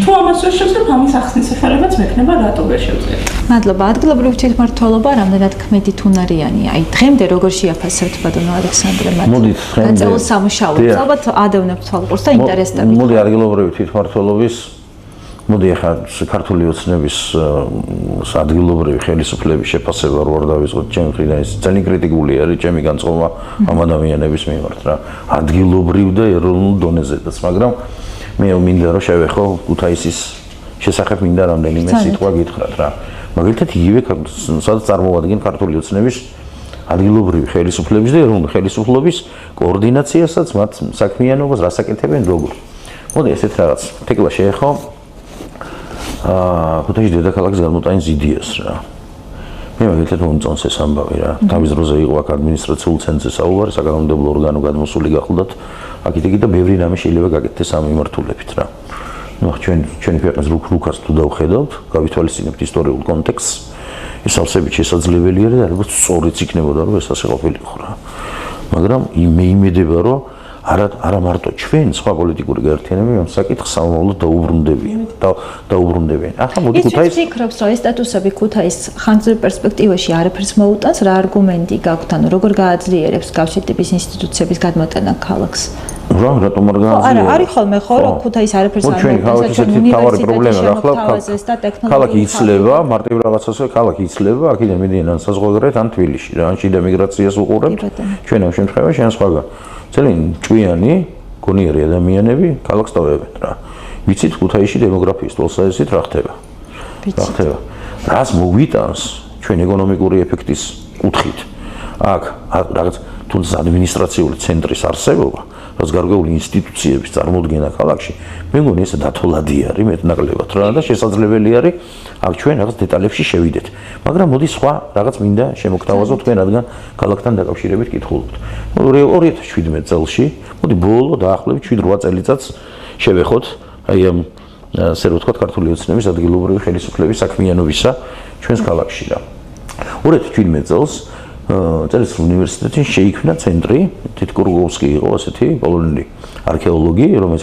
B: თუ ამას ვერ შევძლებ, ამის ახსნის სახელებაც მექნება რატო ვერ შევძლებ.
A: მადლობა. ადგილობრივი თვითმმართველობა რამდენად ქმედით უნარიანია? აი დღემდე როგორ შეაფასებთ ბატონო ალექსანდრე მათ? გაწეულ სამუშაოებს ალბათ ადევნებთ თვალყურს და ინტერესდებით.
C: მოდი ადგილობრივი თვითმმართველობის მოდი ახლა საქართველოს ოცნების ადგილობრივი ხელისუფლების შეფასება რო არ დავიწყოთ, ჩემი მხრიდან ეს ძალიან კრიტიკული არის ჩემი განწყობა ამ ადამიანების მიმართ რა. ადგილობრივ და ეროვნულ დონეზეც, მაგრამ მე მინდა რომ შევეხო ქუთაისის შესახებ მინდა რამდენიმე სიტყვა გითხრათ რა. მაგალითად იგივე სადაც წარმოადგენენ ქართული ოცნების ადგილობრივი ხელისუფლების და ეროვნული ხელისუფლების კოორდინაციასაც, მათ საქმიანობას რასაკეთებენ როგორ. მოდი ესეთ რაღაც თეკლა შეეხო ქუთაისის დედაქალაქის განმოტანის იდეას რა. მე მაგალითად მომწონს ეს ამბავი რა. თავის დროზე იყო აქ ადმინისტრაციულ ცენტრზე საუბარი, საკანონმდებლო ორგანო გადმოსული გახლდათ აქ-იქ და ბევრი რამე შეიძლება გაკეთდეს ამ მიმართულებით რა. ნუ ჩვენი ქვეყნის რუკას თუ დავხედავთ, გავითვალისწინებთ ისტორიულ კონტექსტს, ეს არსებით შესაძლებელი არის და როგორც სწორიც იქნებოდა რომ ეს ასე ყოფილიყო რა. მაგრამ მე იმედება რომ არა მარტო ჩვენ სხვა პოლიტიკური გაერთიანებები ამ საკითხს სამომავლოდ დაუბრუნდებიან. ახლა მოდი ქუთაის
A: ფიქრობს, რომ ეს სტატუსები ქუთაისის ხანგრძლივ პერსპექტივაში არაფერს მოუტანს, რა არგუმენტი გაქვთ, ანუ როგორ გააძლიერებს გავშეთ ტიპის ინსტიტუციების გადმოტანა ქალაქს?
C: რატომ არ გააძლიერებს?
A: არა, არის ხოლმე ხო, რომ ქუთაისს არაფერს არ მოუტანს, ჩვენ უნივერსიტეტის
C: ქალაქი იცლება, მარტივ რაღაცასვე ქალაქი იცლება, აქედან მიდიან ან საზღვარგარეთ, ან თბილისში რა, ან შიდა მიგრაციას უყურებთ. ჩვენ ამ შემთხვევაში შენ სხვაგან ძალიან ჭვიანი, გონიერი ადამიანები ქალაქს ტოვებენ რა. ვიცით ქუთაისში დემოგრაფიის თვალსაზრისით რა ხდება? რა ხდება? რას მოგვიტანს ჩვენ ეკონომიკური ეფექტის კუთხით? აქ რაღაც თუნდაც ადმინისტრაციული ცენტრის არსებობა, რაც გარკვეული ინსტიტუციების წარმოქმნა ქალაქში, მე მგონი ეს დათოლადი არის მეტნაკლებად რა და შესაძლებელი არის აქ ჩვენ რაღაც დეტალებში შევიდეთ. მაგრამ მოდი სხვა რაღაც მინდა შემოგთავაზოთ თქვენ, რადგან ქალაქთან დაკავშირებით კითხულობთ. 2017 წელში, მოდი ბოლო დაახლოებით 7-8 წელიწადს შევეხოთ აი ამ ასე რომ ვთქვათ ქართული ოცნების ადგილობრივი ხელისუფლების საქმიანობისა ჩვენს ქალაქში რა. 2017 წელს წელიწადს უნივერსიტეტში შეიქმნა ცენტრი, თითკურგოვსკი იყო ასეთი პოლონელი არქეოლოგი, რომელიც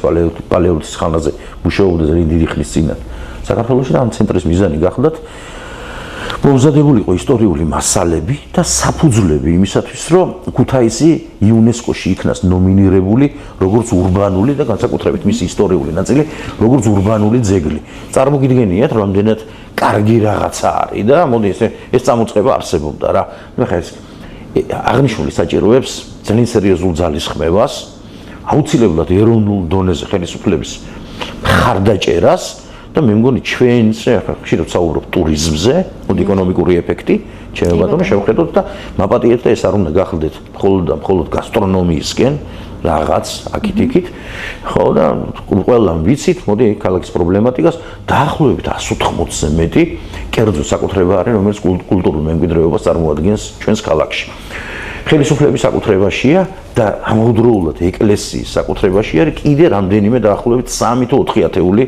C: პალეოლითის ხანაზე მუშაობდა ძალიან დიდი ხნის წინათ საქართველოში და ამ ცენტრის მიზანი გახლდათ მომზადებულიყო ისტორიული მასალები და საფუძვლები იმისათვის, რომ ქუთაისი იუნესკოში იქნას ნომინირებული როგორც ურბანული და განსაკუთრებით მისი ისტორიული ნაწილი, როგორც ურბანული ძეგლი. წარმოგიდგენიათ, რამდენად კარგი რაღაცა არის და მოდი ეს წამოწყება არსებობდა რა. ეხლა ეს აღნიშნული საჭიროებს ძალიან სერიოზულ ძალისხმევას, აუცილებლად ეროვნულ დონეზე ხელისუფლების მხარდაჭერას და მე მგონი ჩვენს ახლა ხშირად ვსაუბრობ ტურიზმზე, მოდი ეკონომიკური ეფექტი, ჩემო ბატონო შევხედოთ და მაპატიეთ და ეს არ უნდა გახლდეთ მხოლოდ გასტრონომიისკენ რაღაც აქით-იქით, ხო და ყველამ ვიცით, მოდი ქალაქის პრობლემატიკას დაახლოებით 180-ზე მეტი კერძო საკუთრება არის, რომელიც კულტურულ მემკვიდრეობას წარმოადგენს ჩვენს ქალაქში. ხელისუფლების საკუთრებაშია და ამავდროულად ეკლესიის საკუთრებაში არის კიდე რამდენიმე დაახლოებით 3 თუ 4 ათეული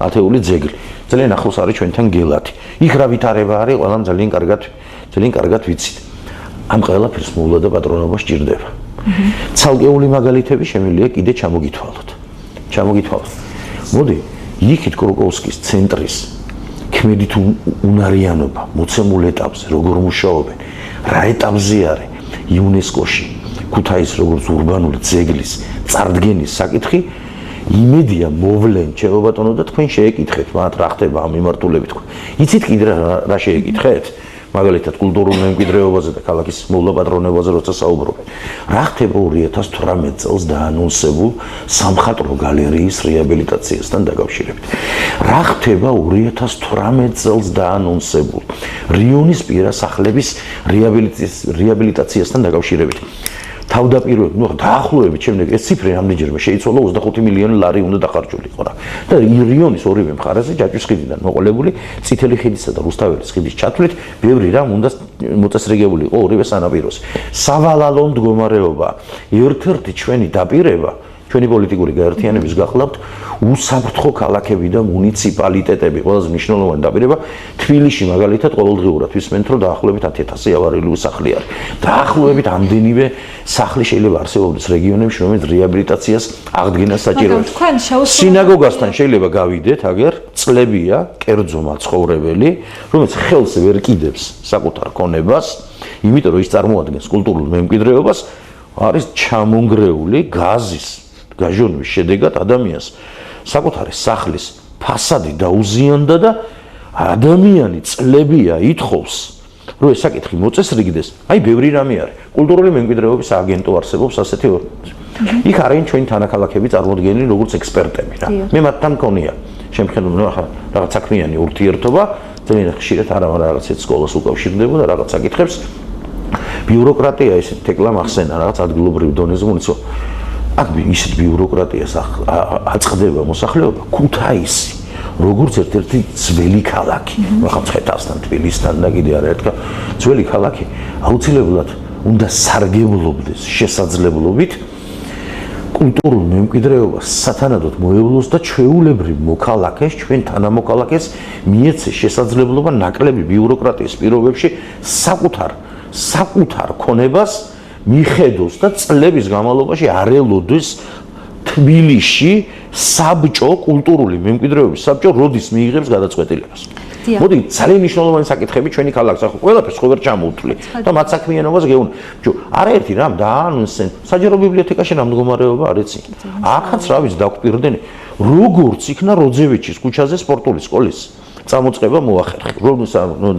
C: ათეული ძეგლი. ძალიან ახლოს არის ჩვენთან გელათი. იქ რა ვითარება არის, ყველამ ძალიან კარგად ვიცით. ამ ყველაფერს მოვლა და პატრონობა სჭირდება. ცალკეული მაგალითები შემიძლია კიდე ჩამოგითვალოთ. მოდი, იქით კროკოვსკის ცენტრის ქმედით უნარიანობა მოცემულ ეტაპზე როგორ მუშაობენ, რა ეტაპზე არის იუნესკოში ქუთაისის როგორც ურბანული ძეგლის წარდგენის საკითხი, იმედია მოვლენ ჩემო ბატონო და თქვენ შეეკითხეთ მათ რა ხდება ამ მიმართულებით. იცით კიდე რა შეეკითხეთ? მაგალითად კულტურულ მემკვიდრეობაზე და ქალაქის მოვლა პატრონებაზე როცა საუბრობენ. რა ხდება 2018 წელს დაანონსებულ სამხატვრო გალერეის რეაბილიტაციასთან დაკავშირებით? რა ხდება 2018 წელს დაანონსებულ რიონის პირა სახლების რეაბილიტაციასთან დაკავშირებით? თავდაპირველად, დაახლოებით შემდეგ ეს ციფრი რამდენჯერმე შეიცვალა 25 მილიონი ლარი უნდა დახარჯულიყო რა. და რიონის ორივე მხარეზე ჯაჭვის ხიდიდან მოყოლებული წითელი ხიდისა და რუსთაველის ხიდის ჩათვლით ბევრი რამ უნდა მოწესრიგებული იყო ორივე სანაპიროზე. სავალალო მდგომარეობა, ერთ-ერთი ჩვენი დაპირება, ჩვენი პოლიტიკური გაერთიანების გახლავთ უსაფრთხო ქალაქები და მუნიციპალიტეტები. ყველაზე მნიშვნელოვანი დაპირება თბილისში მაგალითად ყოველდღიურად ვისმენთ რომ დაახლოებით 10,000 ავარიული სახლი არის. დაახლოებით ამდენივე სახლი შეიძლება არსებობდეს რეგიონებში, რომელიც რეაბილიტაციას აღდგენას საჭიროებს. სინაგოგასთან შეიძლება გავიდეთ, აგერ წლებია კერძო მაცხოვრებელი, რომელიც ხელს ვერ კიდევს საკუთარ ქონებას, იმიტომ რომ ის წარმოადგენს კულტურულ მემკვიდრეობას, არის ჩამონგრეული გაზის გაჟონვის შედეგად ადამიანს საკუთარი სახლის ფასადი დაუზიანდა და ადამიანი წლებია ითხოვს რომ ეს საკითხი მოწესრიგდეს. აი ბევრი რამე არის. კულტურული მემკვიდრეობის აგენტო არსებობს ასეთი იქ არიან ჩვენი თანაქალაქები წარმოდგენილი როგორც ექსპერტები რა. მე მათთან მქონია შემხედრებული ახლა რაღაც საქმიანი ურთიერთობა, ძალიან ხშირად რაღაცეთ სკოლას უკავშირდება და რაღაც საკითხებს ბიუროკრატია ესეთ თეკლა მახსენა რაღაც ადგილობრივ დონეზე მუნიციპალ აქ ისეთ ბიუროკრატიას აწყდება მოსახლეობა. ქუთაისი როგორც ერთ-ერთი ძველი ქალაქი, ახალციხესთან, თბილისთან და კიდე არაერთხელ ძველი ქალაქი აუცილებლად უნდა სარგებლობდეს შესაძლებლობით კულტურულ მემკვიდრეობას სათანადოდ მოევლოს და ჩვეულებრივ მოქალაქეს, ჩვენ თანამოქალაქეს მიეცეს შესაძლებლობა ნაკლები ბიუროკრატიის პირობებში საკუთარ ქონებას მიხედოს და წლების განმავლობაში არ ელოდეს თბილისში საბჭო კულტურული მემკვიდრეობის საბჭო როდის მიიღებს გადაწყვეტილებას. მოდი ძალიან მნიშვნელოვანი საკითხები ჩვენი ქალაქს ახლა ყველაფერს ხო ვერ ჩამოვთვლი და მათ საქმიანობას გეუბნები. არაერთი რამ დაანონსენ საჯარო ბიბლიოთეკაში რა მდგომარეობა არის წინ. ახაც რა ვიცი დაგვპირდენი როგორც იქნა როძევიჩის ქუჩაზე სპორტული სკოლის წამოწყება მოახერხე.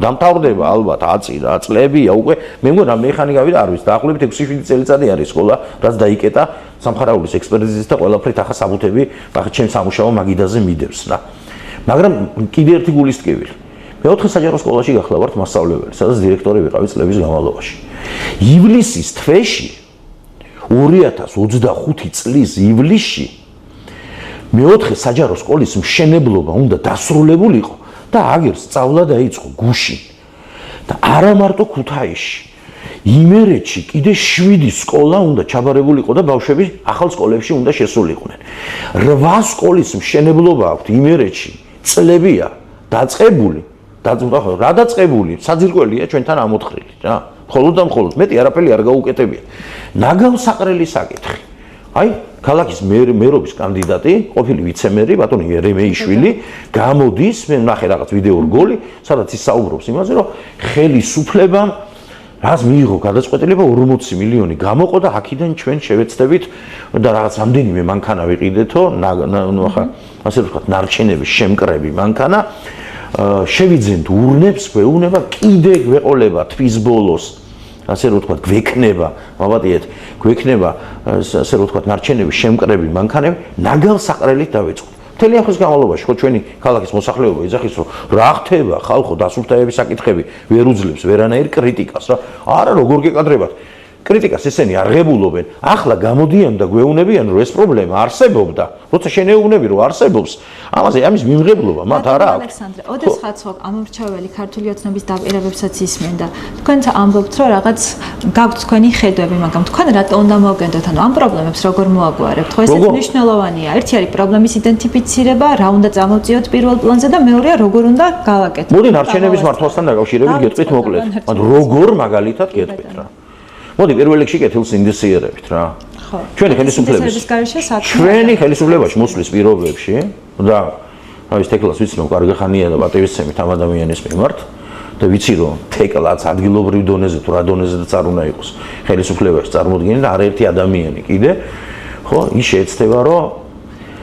C: დამთავრდება ალბათ აწირა წლებია უკვე მე მგონი მექანიკა გავიდა არ ვიცი დაახლოებით 6-7 წელიწადი არის სკოლა რაც დაიკეტა სამხარაულის ექსპერტიზის და ყველაფრით ახლა საბუთები ახლა ჩემ სამუშაო მაგიდაზე მიდევს რა. მაგრამ კიდე ერთი გულისტკივილი. მეოთხე საჯარო სკოლაში გახლა ვართ მასწავლებელი, სადაც დირექტორი ვიყავი წლების განმავლობაში. ივლისის თვეში 2025 წლის ივლისში მეოთხე საჯარო სკოლის მშენებლობა უნდა დასრულებულიყო და აგერ სწავლა დაიწყო გუშინ. და არა მარტო ქუთაისში. იმერეთში კიდე 7 სკოლა უნდა ჩაბარებულიყო და ბავშვები ახალ სკოლებში უნდა შესულიყვნენ. 8 სკოლის მშენებლობა აქვს იმერეთში. წლებია დაწყებული. რა დაწყებული? საძირკველია ჩვენთან ამოთხრილი რა. მხოლოდ და მხოლოდ მეტი არაფერი არ გაუკეთებია. ნაგავსაყრელი საკითხი. აი ქალაქის მერობის კანდიდატი, ყოფილი ვიცემერი, ბატონი ერემეიშვილი, გამოდის, მე ნახე რაღაც ვიდეო რგოლი, სადაც ის საუბრობს იმაზე, რომ ხელისუფლებამ რას მიიღო გადაწყვეტილება 40 მილიონი გამოყო და აქედან ჩვენ შევეცდებით და რაღაც რამდენიმე მანქანა ვიყიდეთო, ახლა ასე ვთქვათ, ნარჩენების შემკრები მანქანა, შევიძენთ ურნებს, გვეუბნება, კიდე გვეყოლება თვის ბოლოს ასე რომ ვთქვათ, გვექნება, მოვატიეთ, გვექნება ასე რომ ვთქვათ, ნარჩენების შემკრები მანქანები, ნაგავსაყრელით დავიწყოთ. მთელი ახლის განმავლობაში ხო ჩვენი ქალაქის მოსახლეობა იძახის რომ რა ხდება ხალხო დასუფთავების საკითხები ვერ უძლებს ვერანაირ კრიტიკას რა არა როგორ გეკადრებათ კრიტიკას ესენი არ ღებულობენ. ახლა გამოდიან და გვეუბნებიან, რომ ეს პრობლემა არსებობდა. როცა შენეუბნები, რომ არსებობს, ამის მიმღებლობა მათ არა აქვს.
A: ალექსანდრე, ოდესღაც ხო ამორჩეველი ქართული ოცნების დაპირებებსაც ისმენდა. თქვენ ამბობთ, რომ რაღაც გაქვთ თქვენი ხედვები, მაგრამ თქვენ რატო უნდა მოგგენდოთ? ანუ ამ პრობლემებს როგორ მოაგვარებთ? ხო, ესეც მნიშვნელოვანია. ერთი არის პრობლემის იდენტიფიცირება, რა უნდა წამოვწიოთ პირველ პლანზე და მეორე როგორ უნდა გავაკეთოთ.
C: მოდი ნარჩენების მართვასთან დაკავშირებით გეტყვით მოკლედ. ანუ როგორ მაგალითად გეტყვით რა. მოდი პირველ რიგში კეთილს ინდისიერებით რა.
A: ხო.
C: ჩვენი ხელისუფლებაში მოსვლის პირობებში და ის თეკლას ვიცი რომ კარგი ხანია და პატივისცემით ამ ადამიანის მიმართ და ვიცი რომ თეკლაც ადგილობრივ დონეზე თუ რა დონეზეც არ უნდა იყოს ხელისუფლებაში წარმოდგენილი და არაერთი ადამიანი კიდე ხო ის შეეცდება რომ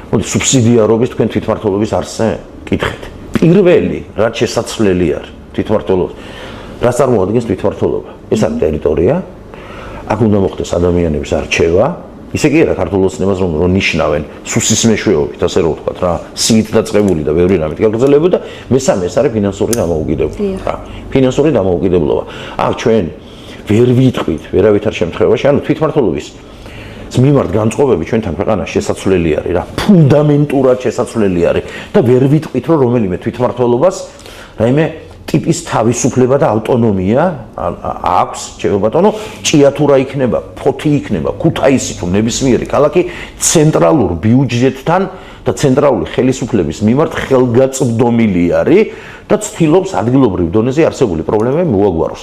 C: მოდი სუბსიდიარობის თქვენ თვითმმართველობის არსზე კითხეთ. პირველი რაც შესაძლებელი არის თვითმმართველობა. რა წარმოადგენს თვითმმართველობა? ეს არის ტერიტორია. აქ უნდა მოხდეს ადამიანების არჩევა. ისე კი არა ქართულ ოცნებას რომ ნიშნავენ სუსის მეშვეობით, ასე რომ ვთქვათ რა, სიით დაწყებული და ბევრი რამით გაგრძელებული და მესამე ეს არის ფინანსური დამოუკიდებლობა რა. ფინანსური დამოუკიდებლობა. აქ ჩვენ ვერ ვიტყვით ვერავითარ შემთხვევაში, ანუ თვითმმართველობის მიმართ განწყობები ჩვენთან ქვეყანაში შესაძლებელი არის რა. ფუნდამენტურად შესაძლებელი არის და ვერ ვიტყვით რომ რომელიმე თვითმმართველობას რაიმე ტიპის თავისუფლება და ავტონომია აქვს, ჩემო ბატონო, ჭიათურა იქნება, ფოთი იქნება, ქუთაისი თუ ნებისმიერი ქალაქი ცენტრალურ ბიუჯეტთან და ცენტრალური ხელისუფლების მიმართ ხელგაწვდომილი არის და ცდილობს ადგილობრივ დონეზე არსებული პრობლემები მოაგვაროს.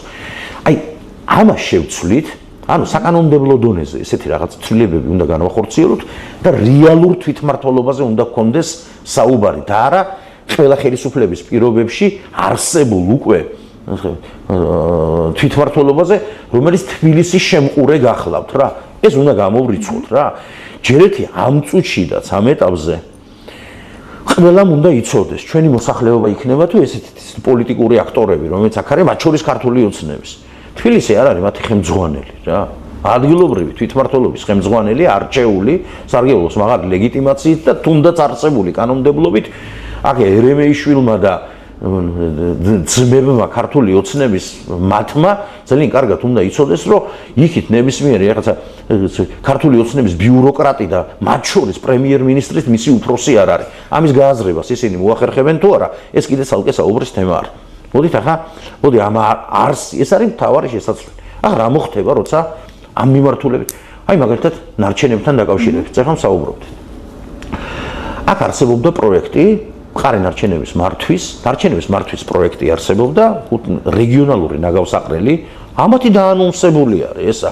C: აი, ამას შევცვლით, ანუ საკანონმდებლო დონეზე ესეთი რაღაც ცვლილებები უნდა განვახორციელოთ და რეალურ თვითმმართველობაზე უნდა გქონდეს საუბარი და არა ყველა ხელისუფლების პირობებში არსებულ უკვე თვითმმართველობაზე, რომელიც თბილისის შემყურე გახლავთ რა. ეს უნდა გამოვრიცხოთ რა. ჯერ ერთი ამ წუთში და ამ ეტაპზე ყველამ უნდა იცოდეს, ჩვენი მოსახლეობა იქნება თუ ესეთი პოლიტიკური აქტორები, რომელიც აქ არის, მათ შორის ქართული ოცნების. თბილისი არ არის მათი ხელმძღვანელი რა. ადგილობრივი თვითმმართველობის ხელმძღვანელი არჩეული სარგებლობს მაღალი ლეგიტიმაციით და თუნდაც არსებული კანონმდებლობით აქ ერემეიშვილმა და ძმებმა ქართული ოცნების მათმა ძალიან კარგად უნდა იცოდეს, რომ იქით ნებისმიერი რაღაცა ქართული ოცნების ბიუროკრატი და მათ შორის პრემიერ-მინისტრის მისი უფროსი არ არის. ამის გააზრებას ისინი მოახერხებენ თუ არა, ეს კიდე ცალკე საუბრის თემა არის. მოდით ახლა, მოდი ამ ეს არის მთავარი შესაძლებელი. ახლა რა მოხდება, როცა ამ მიმართულებით, აი მაგალითად ნარჩენებთან დაკავშირებით, ეხლა ვსაუბრობთ. აქ არსებობდა პროექტი მყარი ნარჩენების მართვის პროექტი არსებობდა რეგიონალური ნაგავსაყრელი, ამათი დაანონსებული არის ესა.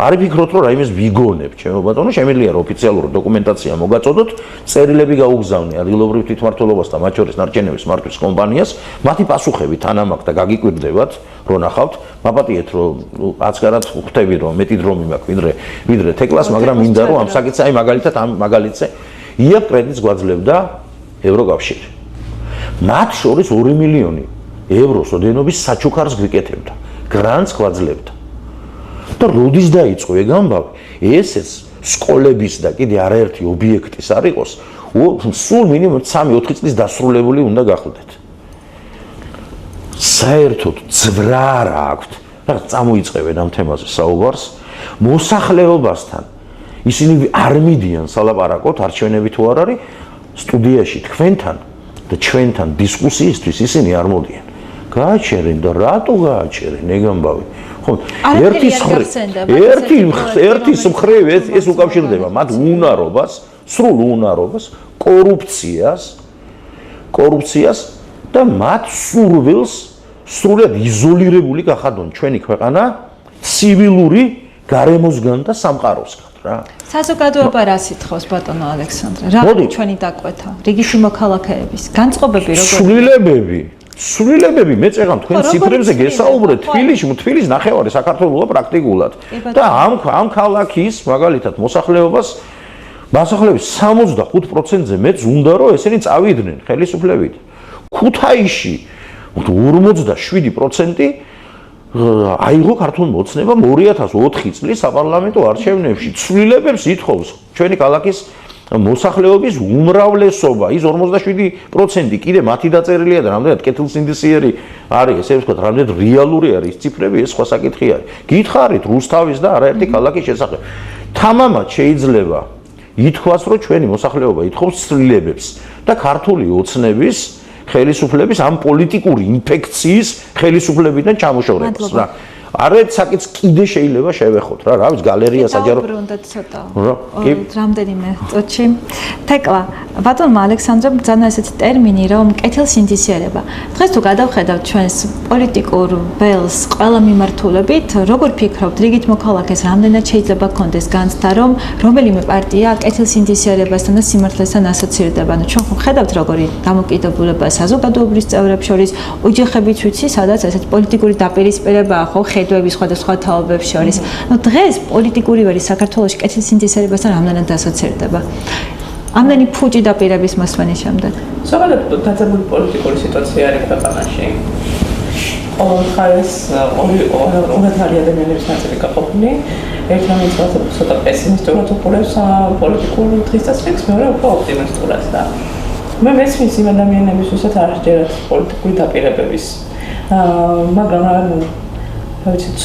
C: არ ვფიქრობ, რომ რაიმეს ვიგონებ, ჩემო ბატონო, შემიძლია რომ ოფიციალური დოკუმენტაცია მოგაწოდოთ, წერილები გაუგზავნე ადგილობრივ თვითმმართველობას და მათ შორის ნარჩენების მართვის კომპანიას, მათი პასუხები თან ამაქვს და გაგიკვირდებათ, რო ნახავთ, მაპატიეთ, რომ აცგარად ხვდები, რომ მეტი დრო მიმაქვს ვიდრე თეკლას, მაგრამ მინდა რომ ამ საკითხზე, აი მაგალითად ამ მაგალითზე იაპ კრედიტს გვაძლევდა ევროკავშირი. მათ შორის 2 მილიონი ევროს ოდენობის საჩუქარს გვიკეთებდა, გრანტს გვაძლევდა. და როდის დაიწყო ეგ ამბავი? ესეც სკოლების და კიდე არაერთი ობიექტის არ იყოს, სულ მინიმუმ 3-4 წლის დასრულებული უნდა გახლდეთ. საერთოდ ძვრა რა აქვთ, რაღაც წამოიწყებენ ამ თემაზე საუბარს, მოსახლეობასთან ისინი არ მიდიან სალაპარაკოთ, არჩევნები თუ არ არის, სტუდიაში თქვენთან და ჩვენთან დისკუსიისთვის ისინი არ მოდიან. გააჩერენ და რატო გააჩერენ ეგ ამბავი? ხო, ერთი მხრივ ეს უკავშირდება მათ უნარობას, სრულ უნარობას, კორუფციას და მათ სურვილს სრულად იზოლირებული გახადონ ჩვენი ქვეყანა ცივილური გარემოსგან და სამყაროსგან რა.
A: საზოგადოება რა სითხავს ბატონო ალექსანდრე? რა ჩვენი დაკვეთა? რიგითი მოქალაქეების განწყობები როგორია? სრულებები მე წეღან თქვენ ციფრებზე გესაუბრეთ თბილისის ნახევარი საქართველოა პრაქტიკულად და ამ ქალაქის მაგალითად მოსახლეობის 65%-ზე მეც უნდა რომ ესენი წავიდნენ ხელისუფლებით. ქუთაისში 47% აიღო ქართულმა ოცნებამ 2004 წლის საპარლამენტო არჩევნებში. ცვლილებებს ითხოვს ჩვენი ქალაქის
C: მოსახლეობის უმრავლესობა, ის 47% კიდე მათი დაწერილია და რამდენად კეთილსინდისიერი არის, ესე ვთქვათ, რამდენად რეალური არის ციფრები, ეს სხვა საკითხი არის. გითხარით რუსთავის და არაერთი ქალაქის შესახებ. თამამად შეიძლება ითქვას, რომ ჩვენი მოსახლეობა ითხოვს ცვლილებებს და ქართული ოცნების ხელისუფლების ამ პოლიტიკური ინფექციის ხელისუფლებიდან ჩამოშორებას რა. არაერთ საკითხს კიდე შეიძლება შევეხოთ რა, რა ვიცი, გალერეა საჯარო.
A: დაუბრუნდეთ ცოტა. რამდენიმე წუთში. თეკლა, ბატონმა ალექსანდრემ ბრძანა ესეთი ტერმინი, რომ კეთილსინდისიერება. დღეს თუ გადავხედავთ ჩვენს პოლიტიკურ ველს ყველა მიმართულებით, როგორ ფიქრობთ, რიგით მოქალაქეს რამდენად შეიძლება გქონდეს განცდა, რომ რომელიმე პარტია კეთილსინდისიერებასთან და სიმართლესთან ასოცირდება. ნუ ჩვენ ხედავთ როგორი დამოკიდებულება საზოგადოების წევრებს შორის, ოჯახებიც ვიცი, სადაც ესეთ პოლიტიკური დაპირისპირებაა ხო ხედვების სხვადასხვა თაობებს შორის. ნუ დღეს პოლიტიკური ვერი საქართველოში კეთილსინდისიერებასთან რამდენად ასოცირდება? ამდენი ფუჭი დაპირების მოსვენის შემდეგ.
B: ზოგადად დაძაბული პოლიტიკური სიტუაცია არის ქვეყანაში. ყოველ მხარეს ორი ადამიანების ნაწილი გაყოფილი. ერთმანეთს ცოტა პესიმისტურად უყურებს პოლიტიკურ დღესასწაულს, მეორე უფრო ოპტიმისტურად და მე მესმის იმ ადამიანების, ვისაც არ შეერათ პოლიტიკური დაპირებების. მაგრამ რა ვიცით,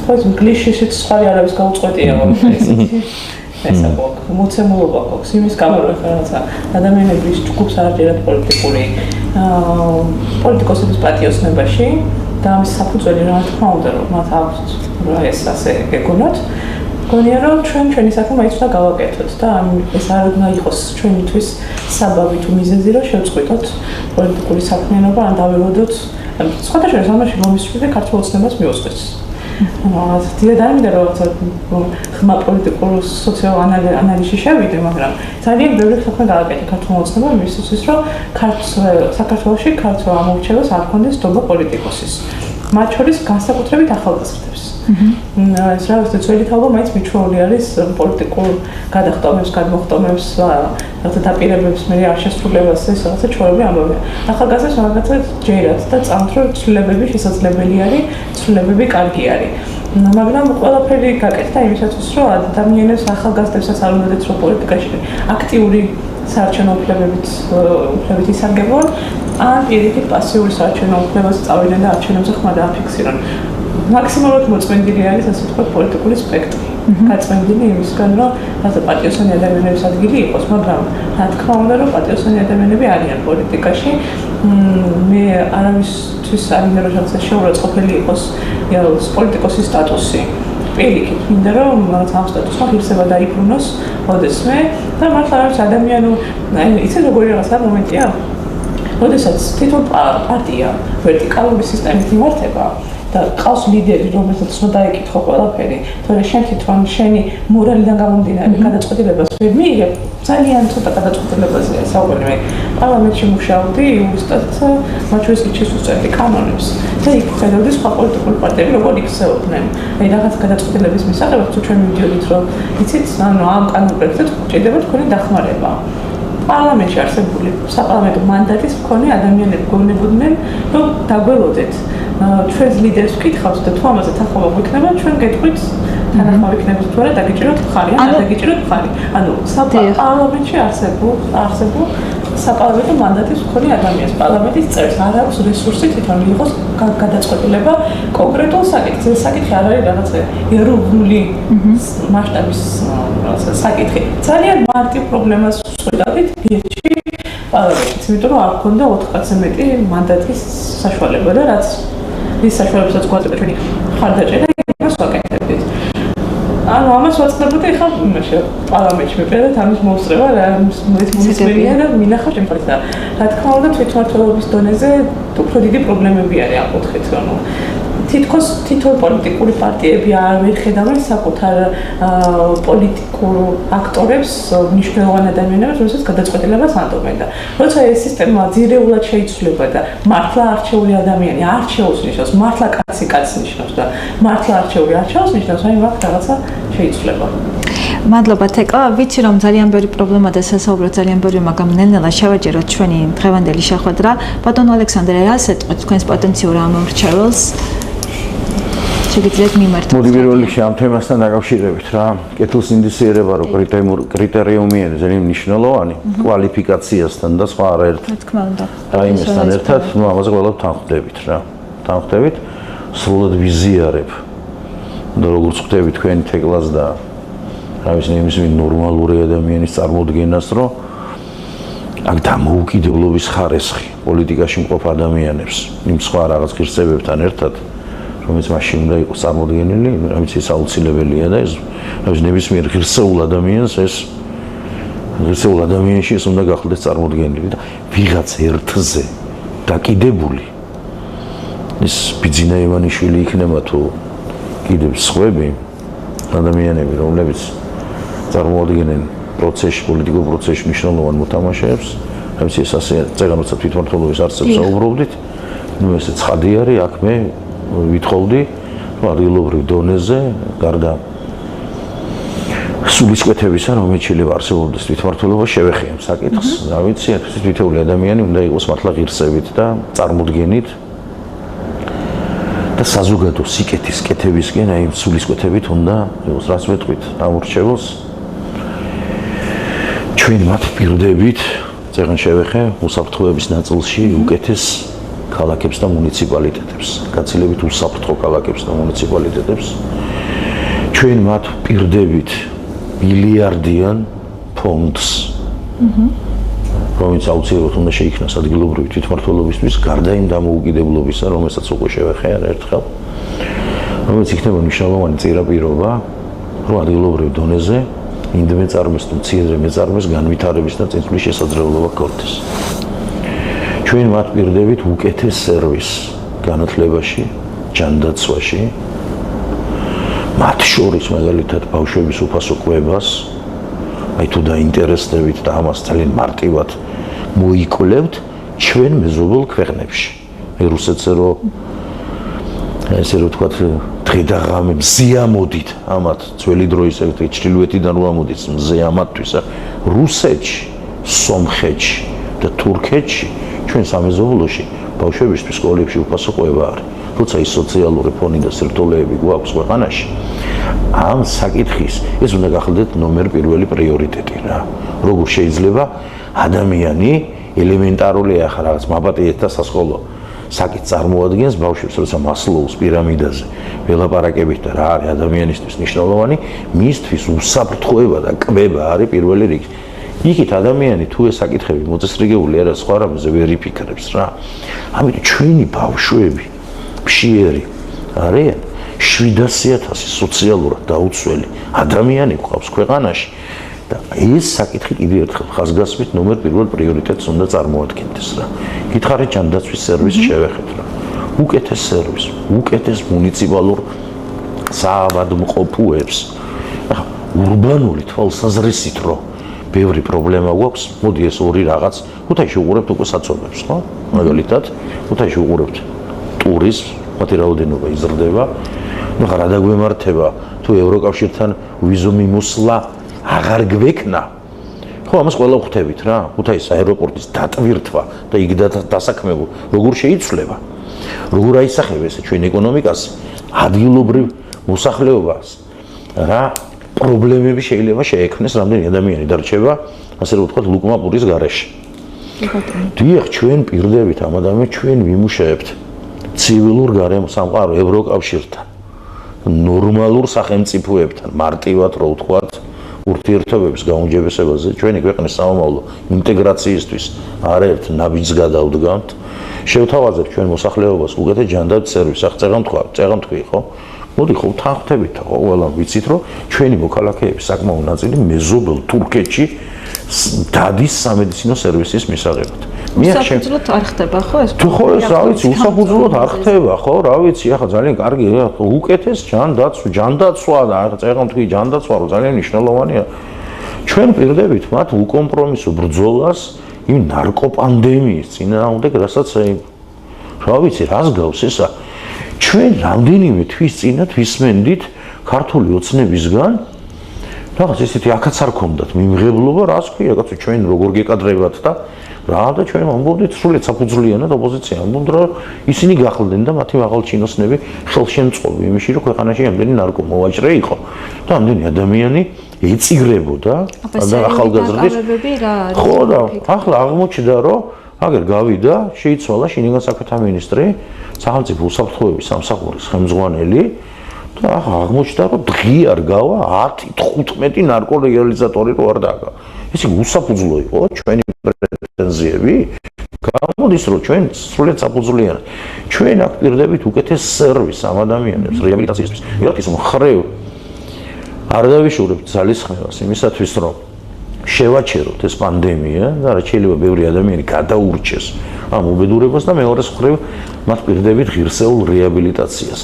B: თქო, გლიშიშიც სხვა არავის გაუწყვეტია ესეთი. ესა მოცემულობა გვაქვს იმის გამო რომ რაღაცა ადამიანების ჯგუფს არ ჯერათ პოლიტიკოსების პატიოსნებაში და ამის საფუძველი რა თქმა უნდა რომ მათ აქვს ეს ასე გეგონოთ გონია რომ ჩვენი საქმე მაინც უნდა გავაკეთოთ და ეს არ უნდა იყოს ჩვენთვის საბაბი თუ მიზეზი რომ შევწყვიტოთ პოლიტიკური საქმიანობა ან დაველოდოთ სხვათა შორის ამაში მომისვლით ქართულ ოცნებას მიუსწრებს Tyle dalej mi darowało, chyba polityku socjoanalizy შევიდე, მაგრამ ძალიან ბევრი საქმე გააკეთე ქართულ ოცნებამ იმისთვის, რომ საქართველოში ქართულ ამორჩევას არ ქონდეს დობა პოლიტიკოსის. მათ შორის განსაკუთრებით ახალგაზრდებს. ეს რა ვიცი, ძველი თაობა მაინც მიჩვეული არის პოლიტიკურ გადახტომებს, გადმოხტომებს, რაღაცა დაპირებებს, მე არ შესრულებას ეს რაღაცა ჩვეულებრივი ამბავია. ახალგაზრდებს რაღაცა ჯერათ და წამთ, რომ ცვლილებები შესაძლებელი არის, ცვლილებები კარგი არის. მაგრამ ყველაფერი გაკეთდა იმისათვის, რომ ადამიანებს ახალგაზრდებსაც არ უნდათ რომ პოლიტიკაში აქტიური საარჩევნო უფლებებით ისარგებლონ, ან პირიქით პასიური საარჩევნო უფლებაზე წავიდნენ და არჩევნებზე ხმა დააფიქსირონ. მაქსიმალურად მოწმენდილი არის ასე ვთქვათ პოლიტიკური სპექტრი. გაწმენდილი იმისგან, რომ რაღაცა პატიოსანი ადამიანების ადგილი იყოს, მაგრამ რა თქმა უნდა, რომ პატიოსანი ადამიანები არიან პოლიტიკაში. მე არავისთვის არ მინდა რომ რაღაცა შეურაცხყოფელი იყოს პოლიტიკოსის სტატუსი. პირიქით, მინდა რომ ამ სტატუსმა ღირსება დაიბრუნოს ოდესმე და მართლა არის ადამიანი, იცი როგორი რაღაცა მომენტია. როდესაც თვითონ პარტია ვერტიკალური სისტემით იმართება და ყავს ლიდერი, რომელსაც უნდა დაეკითხო ყველაფერი, თორე შენ თვითონ შენი მორალიდან გამომდინარე გადაწყვეტილებას ვერ მიიღებ, ძალიან ცოტა გადაწყვეტილებაზეა საუბარი. მე პარლამენტში მუშაობდი იურისტად, მათ შორის იქ ვუწევდი კანონებს და იქ ხედავდი სხვა პოლიტიკური პარტიები როგორ იქცეოდნენ. აი რაღაც გადაწყვეტილების მისაღებად თუ ჩვენ მივიდოდით, რომ იცით, ანუ ამ კანონპროექტებს ჭირდება თქვენი დახმარება. პარლამენტში არსებული საპარლამენტო მანდატის მქონე ადამიანები გონებოდნენ, რომ დაგველოდეთ ჩვენს ლიდერს ვკითხავს და თუ ამაზე თანხმობა გვექნება, ჩვენ გეტყვით თანახმობა იქნებით თუ არა დაგიჭიროთ მხარი, ან დაგიჭიროთ მხარი. ანუ საპარლამენტში არსებულ საპარლამენტო მანდატის მქონე ადამიანს პარლამენტის წევრს არ აქვს რესურსი თვითონ მიიღოს გადაწყვეტილება კონკრეტულ საკითხზე. საკითხი არ არის რაღაცა ეროვნული მასშტაბის საკითხი. ძალიან მარტივ პრობლემას ვწყვეტავთ ბიეთში პარლამენტში, იმიტომ რომ არ ქონდა 4-ზე მეტი მანდატის საშუალება და რაც ის საშუალებასაც გვაძლევდა ჩვენი ხარდაჭერა, იმას ვაკეთებდით. ანუ ამას ვაწყდებოდი ახლა იმაში პარლამენტში მე პირადად ამის მოუსწრება რა მომისმენია და მინახავ შემთხვევით და რა თქმა უნდა თვითმმართველობის დონეზე უფრო დიდი პრობლემები არის ამ კუთხით, ანუ თითქოს თითოეული პოლიტიკური პარტიები არ ხედავენ საკუთარ პოლიტიკურ აქტორებს მნიშვნელოვან ადამიანებს, რომელსაც გადაწყვეტილებას ანდობენ და როცა ეს სისტემა ძირეულად შეიცვლება და მართლა არჩეული ადამიანი არჩეულს ნიშნავს, მართლა კაცი ნიშნავს და მართლა არჩეული არჩეულს ნიშნავს, აი მაგ რაღაცა შეიცვლება.
A: მადლობა თეკლა, ვიცი რომ ძალიან ბევრი პრობლემა და სასაუბრო ძალიან ბევრი, მაგრამ ნელ-ნელა შევაჯეროთ ჩვენი დღევანდელი შეხვედრა. ბატონო ალექსანდრე, რა ასეთყვით თქვენს პოტენციურ ამორჩეველს? შეგიძლიათ მიმართოთ?
C: მოდი პირველ რიგში ამ თემასთან დაკავშირებით რა, კეთილს ინდიცირება რო კრიტერიუმიანი ძალიან მნიშვნელოვანი კვალიფიკაციასთან და სხვა არაერთ
A: რა თქმა უნდა.
C: რაიმესთან ერთად, ამაზე ყველაფერს თანხმდებით რა. თანხმდებით, სრულად ვიზიარებ. და როგორც ხვდები თქვენი თეკლას და რა ვიცი იმის ნორმალური ადამიანის წარმოდგენას, რომ აქ დამოუკიდებლობის ხარისხი პოლიტიკაში მყოფ ადამიანებს, იმ სხვა რაღაც ღირსებებთან ერთად, რომელიც მაშინ უნდა იყოს წარმოდგენილი, რა ვიცი ეს აუცილებელია და ეს რა ვიცი ნებისმიერ ღირსეულ ადამიანს ეს ღირსეულ ადამიანში ეს უნდა გახდეს წარმოდგენილი და ვიღაც ერთზე დაკიდებული ეს ბიძინა ივანიშვილი იქნება თუ კიდევ სხვები ადამიანები, რომლებიც წარმოადგენენ პროცესში, პოლიტიკურ პროცესში მნიშვნელოვან მოთამაშეებს, რა ვიცი ეს ასე წეგან როცა თვითმმართველობის არსებს საუბრობდით, ნუ ესე ცხადი არის, აქ მე ვითხოვდი, რომ ადგილობრივ დონეზე, გარდა სულისკვეთებისა, რომელიც შეიძლება არსებობდეს თვითმმართველობა, შევეხიამ საკითხს, რა ვიცი, ეს თითოეული ადამიანი უნდა იყოს მართლა ღირსებით და წარმოდგენით და საზოგადო სიკეთის კეთებისკენ, აი სულისკვეთებით უნდა იყოს, რაც ვეთქვით, ამორჩეულს ჩვენ მათ პირდებით წეგან შევეხე უსაფრთხოების ნაწილში უკეთეს ქალაქებს და მუნიციპალიტეტებს, გაცილებით უსაფრთხო ქალაქებს და მუნიციპალიტეტებს. ჩვენ მათ პირდებით მილიარდიან ფონდს, რომელიც აუცილებლად უნდა შეიქმნას ადგილობრივი თვითმმართველობისთვის, გარდა იმ დამოუკიდებლობისა, რომელსაც უკვე შევეხე არაერთხელ, რომელიც იქნება მნიშვნელოვანი წინაპირობა, რომ ადგილობრივ დონეზე ინდმე წარმოეს თუ მცირე მეწარმეს განვითარების და წინსვლის შესაძლებლობა გქონდეს. ჩვენ მათ პირდებით უკეთეს სერვისს განათლებაში, ჯანდაცვაში, მათ შორის მაგალითად ბავშვების უფასო კვებას, აი თუ დაინტერესდებით და ამას ძალიან მარტივად მოიკვლევთ ჩვენ მეზობელ ქვეყნებში. აი რუსეთზე რომ ესე რომ ვთქვათ დღე და ღამე მზე ამოდით ამათ ძველი დროის ეგრეთ ჩრდილოეთიდან რომ ამოდით მზე ამათთვის რუსეთში, სომხეთში და თურქეთში ჩვენ სამეზობლოში ბავშვებისთვის სკოლებში უფასო კვება არის. როცა ის სოციალური ფონი და სირთულეები გვაქვს ქვეყანაში, ამ საკითხის ეს უნდა გახდეთ ნომერ პირველი პრიორიტეტი რა. როგორ შეიძლება ადამიანი ელემენტარული ახლა რაღაც მაპატიეთ და სასკოლო საკითხს წარმოადგენს ბავშვებს, როცა მასლოუს პირამიდაზე ველაპარაკებით და რა არის ადამიანისთვის მნიშვნელოვანი, მისთვის უსაფრთხოება და კვება არის პირველი რიგი. იქით ადამიანი თუ ეს საკითხები მოწესრიგებული არა სხვა რამეზე ვერ იფიქრებს რა. ამიტომ ჩვენი ბავშვები მშიერი არიან 700,000 სოციალურად დაუცველი ადამიანი გვყავს ქვეყანაში და ეს საკითხი კიდევ ერთხელ ხაზგასმით ნომერ პირველ პრიორიტეტს უნდა წარმოადგენდეს რა. გითხარით ჯანდაცვის სერვისს შევეხეთ რა. უკეთეს სერვისს, უკეთეს მუნიციპალურ საავადმყოფოებს. ახლა ურბანული თვალსაზრისით რომ ბევრი პრობლემა გვაქვს, მოდი ეს ორი რაღაც, ქუთაისში უყურებთ უკვე საცობებს, ხო? მაგალითად, ქუთაისში უყურებთ ტურიზმს, მათი რაოდენობა იზრდება. ნუ ხარ დაგვემართება თუ ევროკავშირთან ვიზო მიმოსვლა აღარ გვექნა. ხო, ამას ყველა ხვდებით რა. ქუთაისის აეროპორტის დატვირთვა და იქ დასაქმება როგორ შეიცვლება? როგორ აისახება ეს ჩვენ ეკონომიკას, ადგილობრივ მოსახლეობას რა პრობლემები შეიძლება შეექმნეს, რამდენი ადამიანი დარჩება, ასე რომ ვთქვათ, ლუკმაპურის გარეშე. დიახ, ჩვენ პირდებით ამ ადამიანს ჩვენ ვიმუშავებთ ცივილურ გარემოსამყარო ევროკავშირთან, ნორმალურ სახელმწიფოებთან, მარტივად რო ვთქვათ, ურთიერთობების გაუმჯობესებაზე, ჩვენი ქვეყნის სამომავლო ინტეგრაციისთვის არაერთ ნაბიჯს გადავდგამთ. შევთავაზებთ ჩვენ მოსახლეობას უკეთეს ჯანდაცვის სერვისს, ახ წეგან თქვი, ხო? მოდი ხო თანხმდებით, ხო, ყველა ვიცით, რომ ჩვენი მოქალაქეების საკმაო ნაწილი მეზობელ თურქეთში დადის სამედიცინო სერვისის მისაღებად.
A: უსაფუძვლოდ არ ხდება, ხო ეს?
C: თუ ხო ეს რა ვიცი, უსაფუძვლოდ არ ხდება, ხო, რა ვიცი, ახლა ძალიან კარგი, უკეთეს ჯანდაცვა და ახლა წეგან თქვი ჯანდაცვა, რომ ძალიან მნიშვნელოვანია. ჩვენ პირდებით მათ უკომპრომისო ბრძოლას იმ ნარკოპანდემიის წინააღმდეგ, რასაც რა ვიცი, რას გავს ესა? ჩვენ რამდენიმე თვის წინათ ვისმენდით ქართული ოცნებისგან რაღაც ესეთი აქაც არ ქონდათ მიმღებლობა, რას ქვია, კაცო, ჩვენ როგორ გეკადრებათ და რა და ჩვენ ამბობდით სრულიად საფუძვლიანად ოპოზიცია ამბობდა რომ ისინი გახლდნენ და მათი მაღალ ჩინოსნები ხელშემწყობი იმაში რომ ქვეყანაში ამდენი ნარკომოვაჭრე იყო და ამდენი ადამიანი ეწიგრებოდა და ახალგაზრდის ხო და ახლა აღმოჩნდა რომ აგერ გავიდა შეიცვალა შინაგან საქმეთა მინისტრი სახელმწიფო უსაფრთხოების სამსახურის ხელმძღვანელი და აღმოჩნდა რომ დღიარ გავა 10-15 ნარკოლეგალიზატორი რო არ დაგა ესე უსაფუძვლო იყო ჩვენი პრეტენზიები გამოდის რომ ჩვენ სრულიად საფუძვლიანად ჩვენ აქ პირდებით უკეთეს სერვისს ამ ადამიანებს რეაბილიტაციისთვის იოთის მხრივ არ დავიშურებთ ძალისხმევას იმისათვის რომ შევაჩეროთ ეს პანდემია და რაც შეიძლება ბევრი ადამიანი გადაურჩეს ამ უბედურებას და მეორეს მხრივ მათ პირდებით ღირსეულ რეაბილიტაციას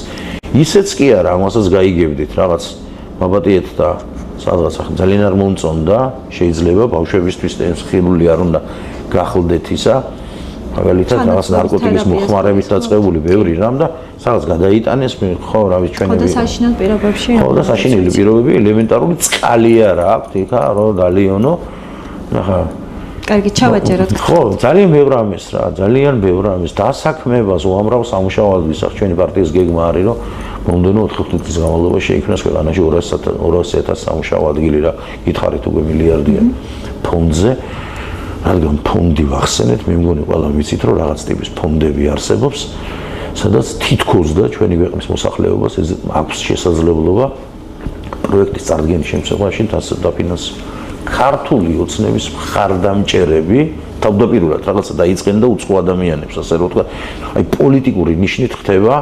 C: ისეც კი არა ამასაც გაიგებდით რაღაც მაბატიეთ და სადღაც ძალიან არ მომწონდა შეიძლება ბავშვებისთვის ეს ხილული არ უნდა გახლდეთ ისა მაგალითად რაღაც ნარკოტიკის მოხმარებით დაწყებული ბევრი რამ და სადღაც გადაიტანეს ხო რა ვიცი ჩვენი
A: ხო და საშინელ პირობებში
C: ხო და საშინელი პირობები ელემენტარული წყალი არ აქვს იქა რომ დალიონო ახლა
A: კარგი ჩავაჯეროთ
C: ხო ძალიან ბევრ ამის რა ძალიან ბევრ ამის დასაქმებას უამრავ სამუშაო ადგილს აქვს ჩვენი პარტიის გეგმა არის რომ მომდენო 4 წლის განმავლობაში შეიქმნას ქვეყანაში 200,000 სამუშაო ადგილი რა გითხარით უკვე მილიარდიან ფონდზე რადგან ფონდი ვახსენეთ მე მგონი ყველა ვიცით რომ რაღაც ტიპის ფონდები არსებობს სადაც თითქოს და ჩვენი ქვეყნის მოსახლეობას აქვს შესაძლებლობა პროექტის წარდგენის შემთხვევაში დაფინანსება ქართული ოცნების მხარდამჭერები თავდაპირველად რაღაცა დაიწყენ და უცხო ადამიანებს ასე რომ ვთქვა აი პოლიტიკური ნიშნით ხდება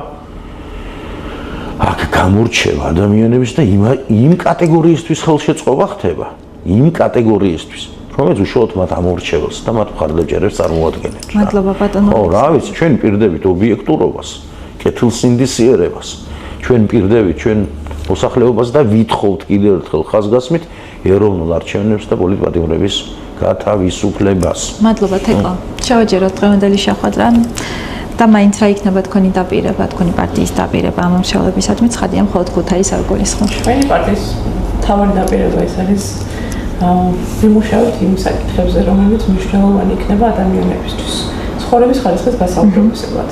C: აქ გამორჩევა ადამიანების და იმ კატეგორიისთვის ხელშეწყობა ხდება იმ კატეგორიისთვის რომელიც უშუალოდ მათ ამორჩევს და მათ მხარდამჭერებს წარმოადგენენ
A: მადლობა ბატონო
C: ხო რა ვიცი ჩვენ პირდებით ობიექტურობას კეთილსინდისიერებას ჩვენ პირდებით ჩვენ მოსახლეობას და ვითხოვთ კიდევ ერთხელ ხაზგასმით ეროვნულ არჩევნებს და პოლიტპატიმრების გათავისუფლებას.
A: მადლობა თეკო. შევაჯეროთ დღევანდელი შეხვედრა და მაინც რა იქნება თქვენი დაპირება, თქვენი პარტიის დაპირება ამ მშობლებისადმი ცხადია მხოლოდ ქუთაისის არ გულისხმობს.
B: ჩვენი პარტიის თავარი დაპირება ის არის ვიმუშავოთ იმ საკითხებზე, რომელიც მნიშვნელოვანი იქნება ადამიანებისთვის. ცხოვრების ხარისხის გასაუმჯობესებლად.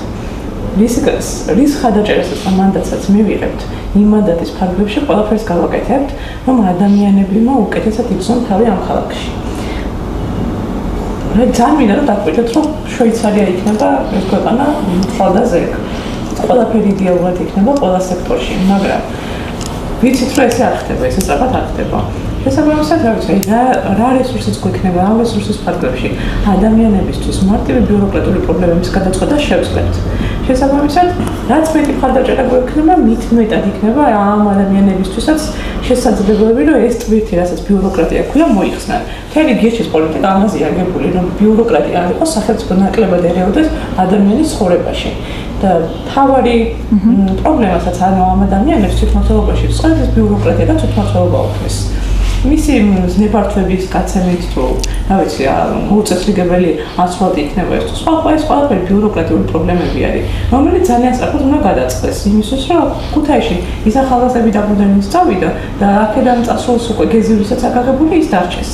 B: რის ხადაჭერასაც და მანდატსაც მივიღებთ, იმ მანდატის ფარგლებში ყველაფერს გავაკეთებთ, რომ ადამიანებმა უკეთესად იგრძნონ თავი ამ ქალაქში. ძალიან მინდა რომ დაგვიჭოთ, რომ შვეიცარია იქნება ეს ქვეყანა ხალხაზე. ყველაფერი იდეალურად იქნება ყველა სექტორში, მაგრამ ვიცით რომ ესე არ ხდება, ესე სწრაფად არ ხდება. შესაბამისად, რა ვიცი, რა რესურსიც გვექნება ამ რესურსის ფარგლებში ადამიანებისთვის მარტივი ბიუროკრატიული პრობლემების გადაწყვეტა შევძლებთ. შესაბამისად, რაც მეტი მხარდაჭერა გვექნება, მით მეტად იქნება ამ ადამიანებისთვისაც შესაძლებლობები, რომ ეს ტვირთი, რასაც ბიუროკრატია ქვია, მოიხსნან. მთელი გიეჩის პოლიტიკა ამაზე აგებული, რომ ბიუროკრატია არ იყოს, სახელმწიფო ნაკლებად ერეოდეს ადამიანის ცხოვრებაში. და თავარი პრობლემასაც ამ ადამიანებს თვითმმართველობაში წყობს ეს ბიუროკრატია და თვითმმართველობა უქმნის. მისი ნებართვების გაცემით თუ რა ვიცი უწესრიგებელი ასფალტი იქნება ეს თუ სხვა ეს ყველაფერი ბიუროკრატიული პრობლემები არის რომელიც ძალიან სწრაფად უნდა გადაწყდეს იმისთვის რომ ქუთაისში ის ახალგაზრდები დაბრუნდნენ ის წავიდა და აქედან წასულს უკვე გეზივისაც აკაღებული ის დარჩეს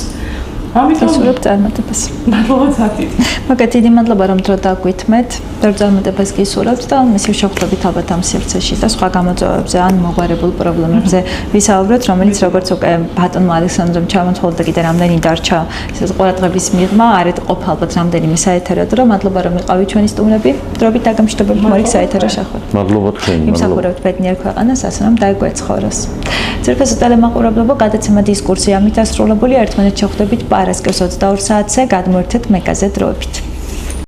B: ამიტომ
A: ვსურვებ წარმატებას.
B: მადლობა ძალიან.
A: მაგათ დიდი მადლობა რომ დრო დაგვითმეთ. დრო წარმატებას გისურვებთ და მისი შეხვდებით ალბათ ამ სივრცეში და სხვა გამოწვევებზე ან მოგვარებულ პრობლემებზე ვისაუბროთ, რომელიც როგორც უკვე ბატონმა ალექსანდრემ ჩამოთვალა და კიდე რამდენი დარჩა ეს ყურადღების მიღმა, არეთ ყოფ ალბათ რამდენიმე საეთერო დრო. მადლობა რომ იყავით ჩვენი სტუმრები. დრობით დაგემშვიდობებით მორიგ საეთერო შეხვედრა.
C: მადლობა თქვენ.
A: იმსახურებთ ბედნიერ ქვეყანას, ასე რომ დაიგვეცხოვროს. ძირფესო ტელემაყურებლობა გადაცემა დისკურსი ამით დასრულებული ერთმანეთს შეხვდებით პარასკევს 22 საათზე გადმოერთეთ მეკაზე დროებით.